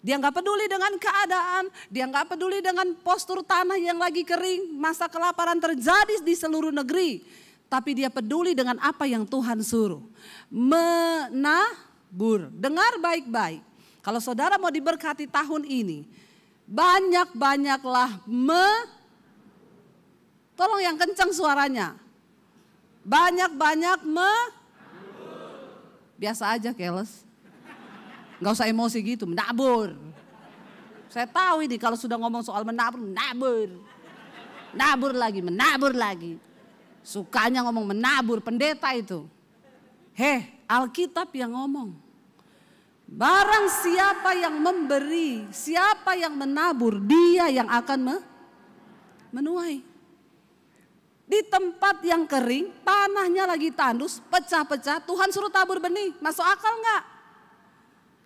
Dia gak peduli dengan keadaan, dia gak peduli dengan postur tanah yang lagi kering. Masa kelaparan terjadi di seluruh negeri. Tapi dia peduli dengan apa yang Tuhan suruh. Menabur. Dengar baik-baik. Kalau saudara mau diberkati tahun ini, banyak-banyaklah tolong yang kencang suaranya. Banyak-banyak biasa aja keles. Gak usah emosi gitu, menabur. Saya tahu ini kalau sudah ngomong soal menabur, menabur lagi. Sukanya ngomong menabur, pendeta itu. Alkitab yang ngomong. Barang siapa yang memberi, siapa yang menabur, dia yang akan menuai. Di tempat yang kering, tanahnya lagi tandus, pecah-pecah, Tuhan suruh tabur benih. Masuk akal enggak?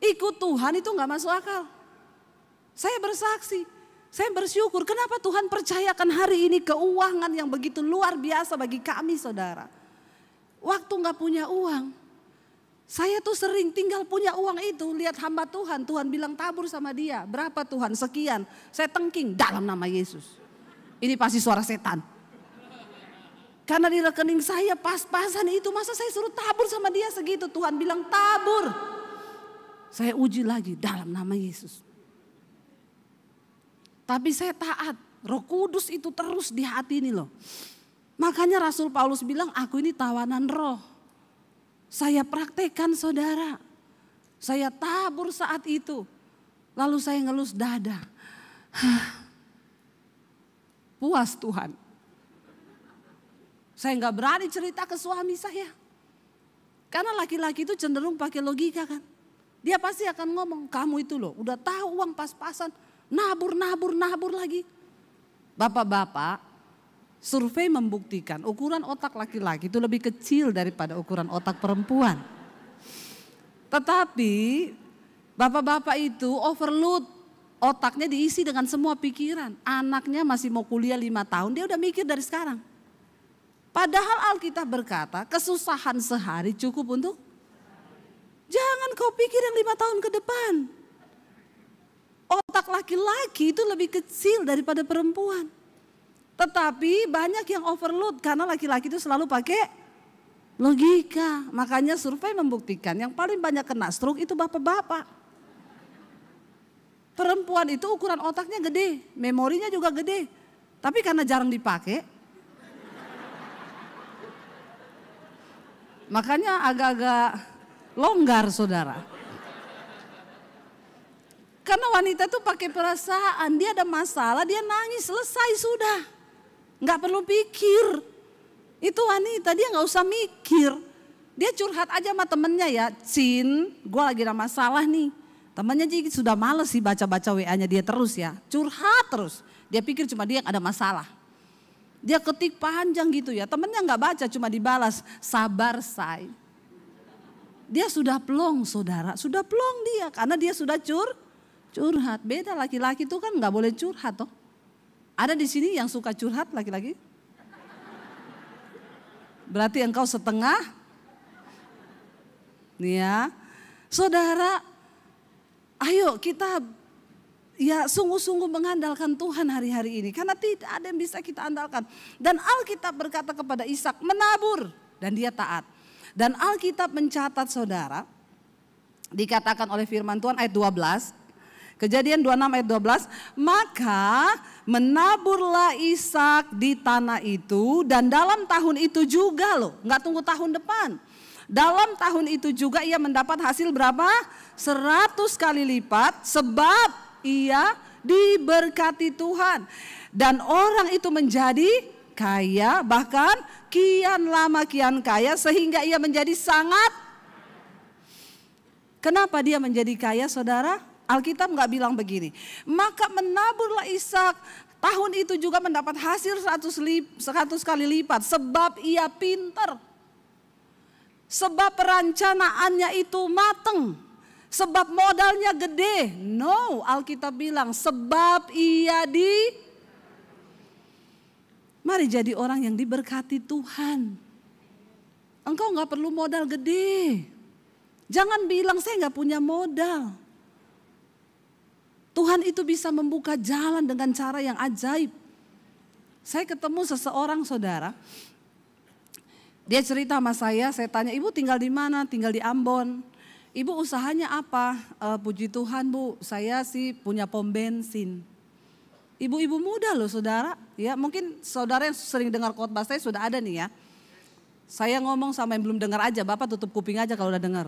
Ikut Tuhan itu enggak masuk akal. Saya bersaksi, saya bersyukur kenapa Tuhan percayakan hari ini keuangan yang begitu luar biasa bagi kami saudara. Waktu enggak punya uang, saya tuh sering tinggal punya uang itu, lihat hamba Tuhan, Tuhan bilang tabur sama dia. Berapa Tuhan? Sekian. Saya tengking dalam nama Yesus. Ini pasti suara setan. Karena di rekening saya pas-pasan itu, masa saya suruh tabur sama dia segitu. Tuhan bilang tabur. Saya uji lagi dalam nama Yesus. Tapi saya taat. Roh Kudus itu terus di hati ini loh. Makanya Rasul Paulus bilang aku ini tawanan roh. Saya praktekkan saudara. Saya tabur saat itu. Lalu saya ngelus dada. Puas Tuhan. Saya nggak berani cerita ke suami saya. Karena laki-laki itu cenderung pakai logika kan. Dia pasti akan ngomong, kamu itu loh udah tahu uang pas-pasan. Nabur lagi. Bapak-bapak, survei membuktikan ukuran otak laki-laki itu lebih kecil daripada ukuran otak perempuan. Tetapi bapak-bapak itu overload. Otaknya diisi dengan semua pikiran. Anaknya masih mau kuliah 5 tahun, dia udah mikir dari sekarang. Padahal Alkitab berkata kesusahan sehari cukup untuk. Jangan kau pikir yang 5 tahun ke depan. Otak laki-laki itu lebih kecil daripada perempuan. Tetapi banyak yang overload karena laki-laki itu selalu pakai logika. Makanya survei membuktikan yang paling banyak kena stroke itu bapak-bapak. Perempuan itu ukuran otaknya gede, memorinya juga gede. Tapi karena jarang dipakai, makanya agak-agak longgar saudara. Karena wanita itu pakai perasaan, dia ada masalah, dia nangis, selesai sudah. Nggak perlu pikir. Itu wanita, dia nggak usah mikir. Dia curhat aja sama temennya ya, Cin, gue lagi ada masalah nih. Temannya jadi sudah males sih baca-baca WA-nya dia terus ya, curhat terus. Dia pikir cuma dia yang ada masalah. Dia ketik panjang gitu ya, temennya nggak baca, cuma dibalas, sabar say. Dia sudah plong saudara, sudah plong dia karena dia sudah curhat. Beda laki-laki itu kan nggak boleh curhat toh. Ada di sini yang suka curhat laki-laki? Berarti engkau setengah. Nih ya, saudara, ayo kita ya sungguh-sungguh mengandalkan Tuhan hari-hari ini. Karena tidak ada yang bisa kita andalkan. Dan Alkitab berkata kepada Ishak menabur dan dia taat. Dan Alkitab mencatat saudara, dikatakan oleh firman Tuhan ayat 12, Kejadian 26 ayat 12, maka menaburlah Ishak di tanah itu dan dalam tahun itu juga loh, nggak tunggu tahun depan. Dalam tahun itu juga ia mendapat hasil berapa? 100 kali lipat sebab ia diberkati Tuhan. Dan orang itu menjadi kaya, bahkan kian lama kian kaya sehingga ia menjadi sangat. Kenapa dia menjadi kaya saudara? Alkitab nggak bilang begini. Maka menaburlah Ishak, tahun itu juga mendapat hasil 100 kali lipat sebab ia pintar. Sebab perencanaannya itu mateng. Sebab modalnya gede. No, Alkitab bilang sebab ia Mari jadi orang yang diberkati Tuhan. Engkau gak perlu modal gede. Jangan bilang saya gak punya modal. Tuhan itu bisa membuka jalan dengan cara yang ajaib. Saya ketemu seseorang saudara. Dia cerita sama saya tanya, ibu tinggal di mana? Tinggal di Ambon. Ibu usahanya apa? Puji Tuhan bu, saya sih punya pom bensin. Ibu-ibu muda loh saudara. Ya mungkin saudara yang sering dengar khotbah saya sudah ada nih ya. Saya ngomong sama yang belum dengar aja, Bapak tutup kuping aja kalau udah dengar.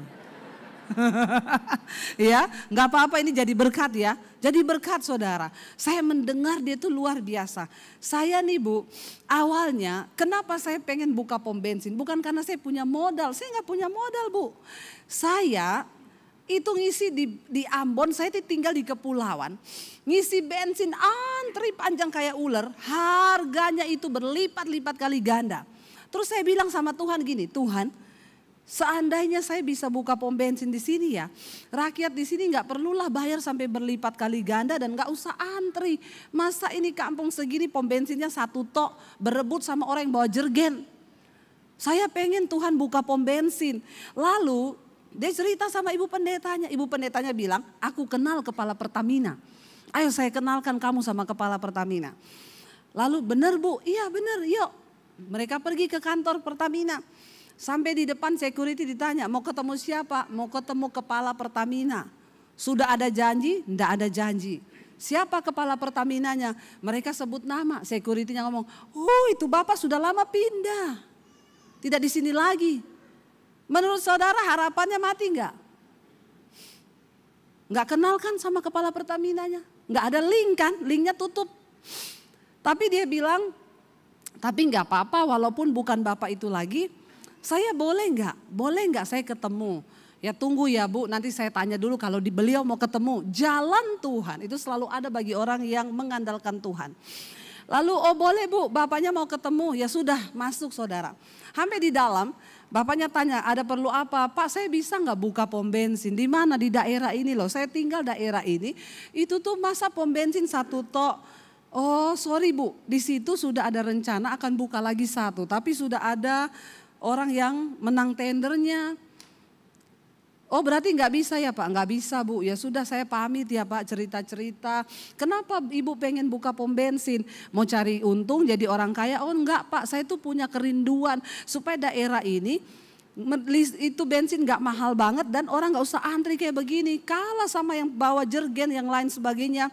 Ya, nggak apa-apa, ini jadi berkat ya. Jadi berkat saudara. Saya mendengar dia itu luar biasa. Saya nih bu, awalnya kenapa saya pengen buka pom bensin? Bukan karena saya punya modal. Saya nggak punya modal bu. Saya Itu ngisi di Ambon, saya tinggal di kepulauan. Ngisi bensin antri panjang kayak ular, harganya itu berlipat-lipat kali ganda. Terus saya bilang sama Tuhan gini, Tuhan, seandainya saya bisa buka pom bensin di sini ya, rakyat di sini nggak perlulah bayar sampai berlipat kali ganda dan nggak usah antri. Masa ini kampung segini pom bensinnya satu tok, berebut sama orang yang bawa jergen. Saya pengen Tuhan buka pom bensin. Lalu dia cerita sama ibu pendetanya. Ibu pendetanya bilang, aku kenal kepala Pertamina. Ayo saya kenalkan kamu sama kepala Pertamina. Lalu benar Bu, iya benar, yuk. Mereka pergi ke kantor Pertamina. Sampai di depan security ditanya, mau ketemu siapa? Mau ketemu kepala Pertamina. Sudah ada janji? Tidak ada janji. Siapa kepala Pertaminanya? Mereka sebut nama. Security-nya ngomong, oh itu Bapak sudah lama pindah. Tidak di sini lagi. Menurut saudara harapannya mati enggak? Enggak kenal kan sama kepala Pertaminanya? Enggak ada link kan? Linknya tutup. Tapi dia bilang, tapi enggak apa-apa walaupun bukan Bapak itu lagi. Saya boleh enggak saya ketemu? Ya tunggu ya Bu, nanti saya tanya dulu kalau beliau mau ketemu. Jalan Tuhan itu selalu ada bagi orang yang mengandalkan Tuhan. Lalu oh boleh Bu, Bapaknya mau ketemu. Ya sudah masuk saudara. Sampai di dalam Bapaknya tanya ada perlu apa? Pak saya bisa enggak buka pom bensin? Di mana? Di daerah ini loh, saya tinggal daerah ini. Itu tuh masa pom bensin satu tok. Oh sorry Bu, di situ sudah ada rencana akan buka lagi satu. Tapi sudah ada orang yang menang tendernya. Oh berarti nggak bisa ya Pak? Nggak bisa Bu, ya sudah saya pamit ya Pak cerita-cerita. Kenapa Ibu pengen buka pom bensin? Mau cari untung jadi orang kaya? Oh enggak Pak, saya tuh punya kerinduan supaya daerah ini itu bensin nggak mahal banget dan orang nggak usah antri kayak begini. Kalah sama yang bawa jergen yang lain sebagainya.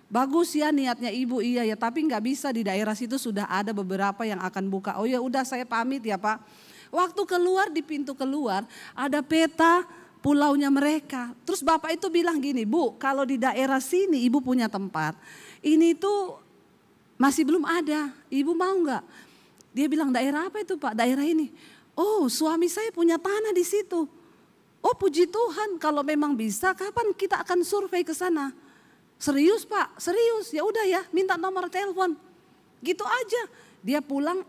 Bagus ya niatnya Ibu, iya ya, tapi nggak bisa di daerah situ sudah ada beberapa yang akan buka. Oh ya udah saya pamit ya Pak. Waktu keluar di pintu keluar ada peta pulaunya mereka. Terus Bapak itu bilang gini, Bu kalau di daerah sini Ibu punya tempat. Ini tuh masih belum ada, Ibu mau nggak? Dia bilang daerah apa itu Pak? Daerah ini. Oh suami saya punya tanah di situ. Oh puji Tuhan kalau memang bisa kapan kita akan survei ke sana? Serius Pak, serius ya udah ya minta nomor telepon. Gitu aja. Dia pulang,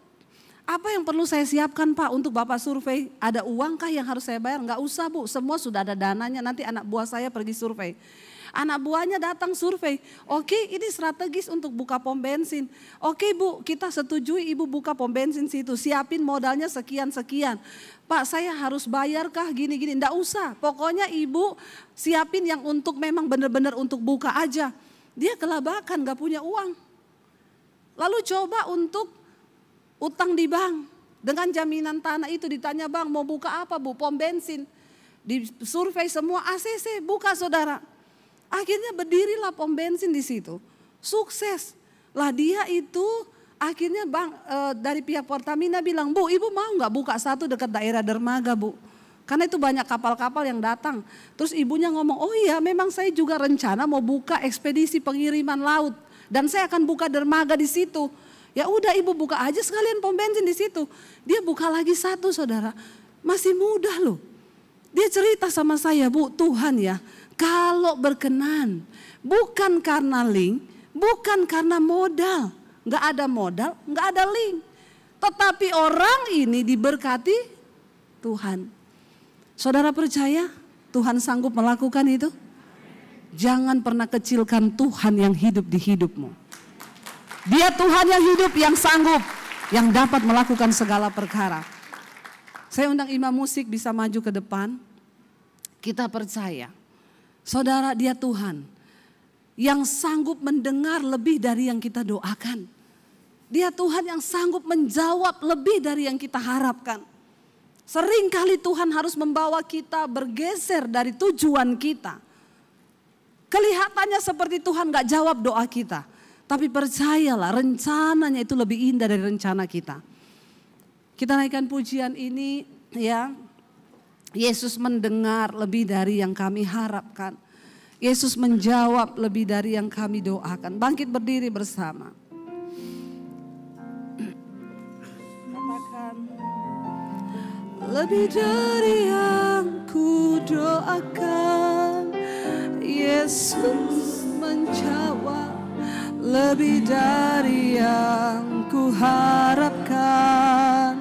apa yang perlu saya siapkan Pak untuk Bapak survei? Ada uangkah yang harus saya bayar? Enggak usah Bu, semua sudah ada dananya, nanti anak buah saya pergi survei. Anak buahnya datang survei, oke ini strategis untuk buka pom bensin. Oke Bu, kita setujui Ibu buka pom bensin situ, siapin modalnya sekian-sekian. Pak saya harus bayarkah gini-gini? Enggak usah, pokoknya Ibu siapin yang untuk memang benar-benar untuk buka aja. Dia kelabakan gak punya uang. Lalu coba untuk utang di bank. Dengan jaminan tanah itu ditanya bang mau buka apa Bu? Pom bensin. Di survei semua ACC buka saudara. Akhirnya berdirilah pom bensin di situ. Sukses. Lah dia itu akhirnya dari pihak Pertamina bilang, Bu Ibu mau gak buka satu dekat daerah dermaga Bu? Karena itu banyak kapal-kapal yang datang. Terus ibunya ngomong, oh iya memang saya juga rencana mau buka ekspedisi pengiriman laut. Dan saya akan buka dermaga di situ. Ya udah Ibu buka aja sekalian pom bensin di situ. Dia buka lagi satu saudara. Masih muda loh. Dia cerita sama saya, Bu Tuhan ya. Kalau berkenan, bukan karena link, bukan karena modal. Gak ada modal, gak ada link. Tetapi orang ini diberkati Tuhan. Saudara percaya Tuhan sanggup melakukan itu? Jangan pernah kecilkan Tuhan yang hidup di hidupmu. Dia Tuhan yang hidup, yang sanggup, yang dapat melakukan segala perkara. Saya undang imam musik bisa maju ke depan. Kita percaya, saudara dia Tuhan yang sanggup mendengar lebih dari yang kita doakan. Dia Tuhan yang sanggup menjawab lebih dari yang kita harapkan. Seringkali Tuhan harus membawa kita bergeser dari tujuan kita. Kelihatannya seperti Tuhan gak jawab doa kita. Tapi percayalah rencananya itu lebih indah dari rencana kita. Kita naikkan pujian ini ya. Yesus mendengar lebih dari yang kami harapkan. Yesus menjawab lebih dari yang kami doakan. Bangkit berdiri bersama. Katakan, lebih dari yang ku doakan. Yesus menjawab lebih dari yang ku harapkan.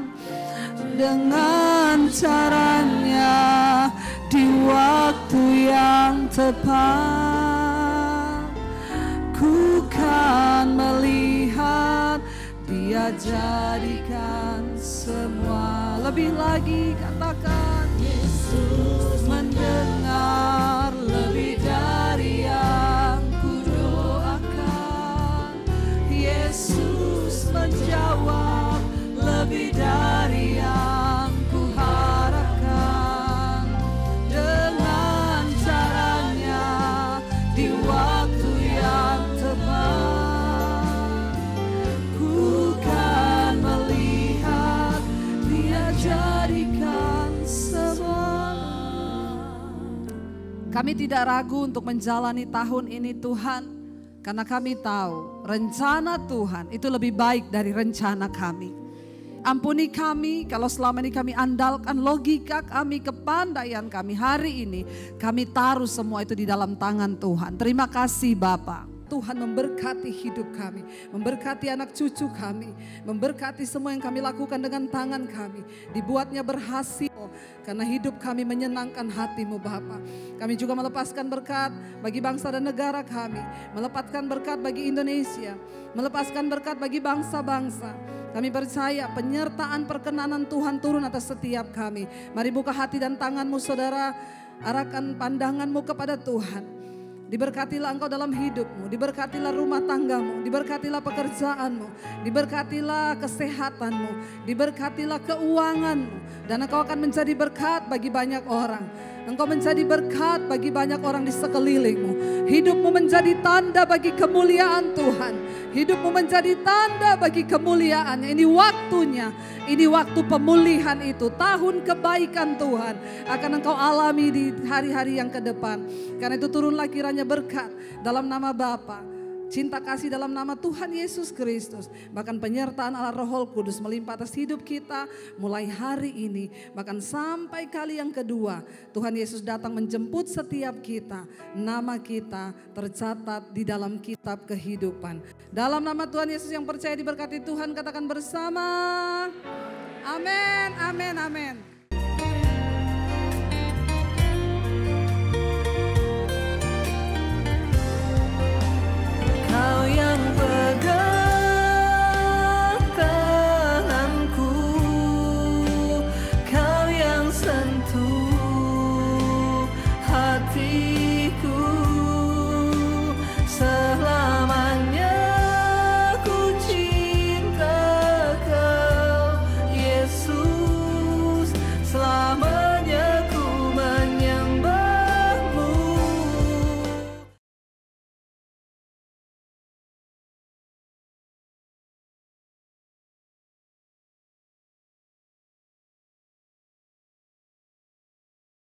Dengan caranya di waktu yang tepat, ku kan melihat Dia jadikan semua. Lebih lagi katakan, Yesus mendengar lebih dari yang ku doakan. Yesus menjawab lebih dari yang ku harapkan. Dengan caranya di waktu yang tepat, ku kan melihat Dia jadikan semua. Kami tidak ragu untuk menjalani tahun ini Tuhan, karena kami tahu rencana Tuhan itu lebih baik dari rencana kami. Ampuni kami kalau selama ini kami andalkan logika kami, kepandaian kami. Hari ini kami taruh semua itu di dalam tangan Tuhan. Terima kasih Bapa. Tuhan memberkati hidup kami, memberkati anak cucu kami, memberkati semua yang kami lakukan dengan tangan kami. Dibuatnya berhasil karena hidup kami menyenangkan hati-Mu Bapa. Kami juga melepaskan berkat bagi bangsa dan negara kami, melepaskan berkat bagi Indonesia, melepaskan berkat bagi bangsa-bangsa. Kami percaya penyertaan perkenanan Tuhan turun atas setiap kami. Mari buka hati dan tanganmu saudara, arahkan pandanganmu kepada Tuhan. Diberkatilah engkau dalam hidupmu, diberkatilah rumah tanggamu, diberkatilah pekerjaanmu, diberkatilah kesehatanmu, diberkatilah keuanganmu. Dan engkau akan menjadi berkat bagi banyak orang. Engkau menjadi berkat bagi banyak orang di sekelilingmu. Hidupmu menjadi tanda bagi kemuliaan Tuhan. Hidupmu menjadi tanda bagi kemuliaannya. Ini waktunya, ini waktu pemulihan itu. Tahun kebaikan Tuhan akan engkau alami di hari-hari yang ke depan. Karena itu turunlah kiranya berkat dalam nama Bapa, cinta kasih dalam nama Tuhan Yesus Kristus. Bahkan penyertaan Allah Roh Kudus melimpah atas hidup kita mulai hari ini. Bahkan sampai kali yang kedua Tuhan Yesus datang menjemput setiap kita. Nama kita tercatat di dalam kitab kehidupan. Dalam nama Tuhan Yesus yang percaya diberkati Tuhan katakan bersama. Amin, amin, amin.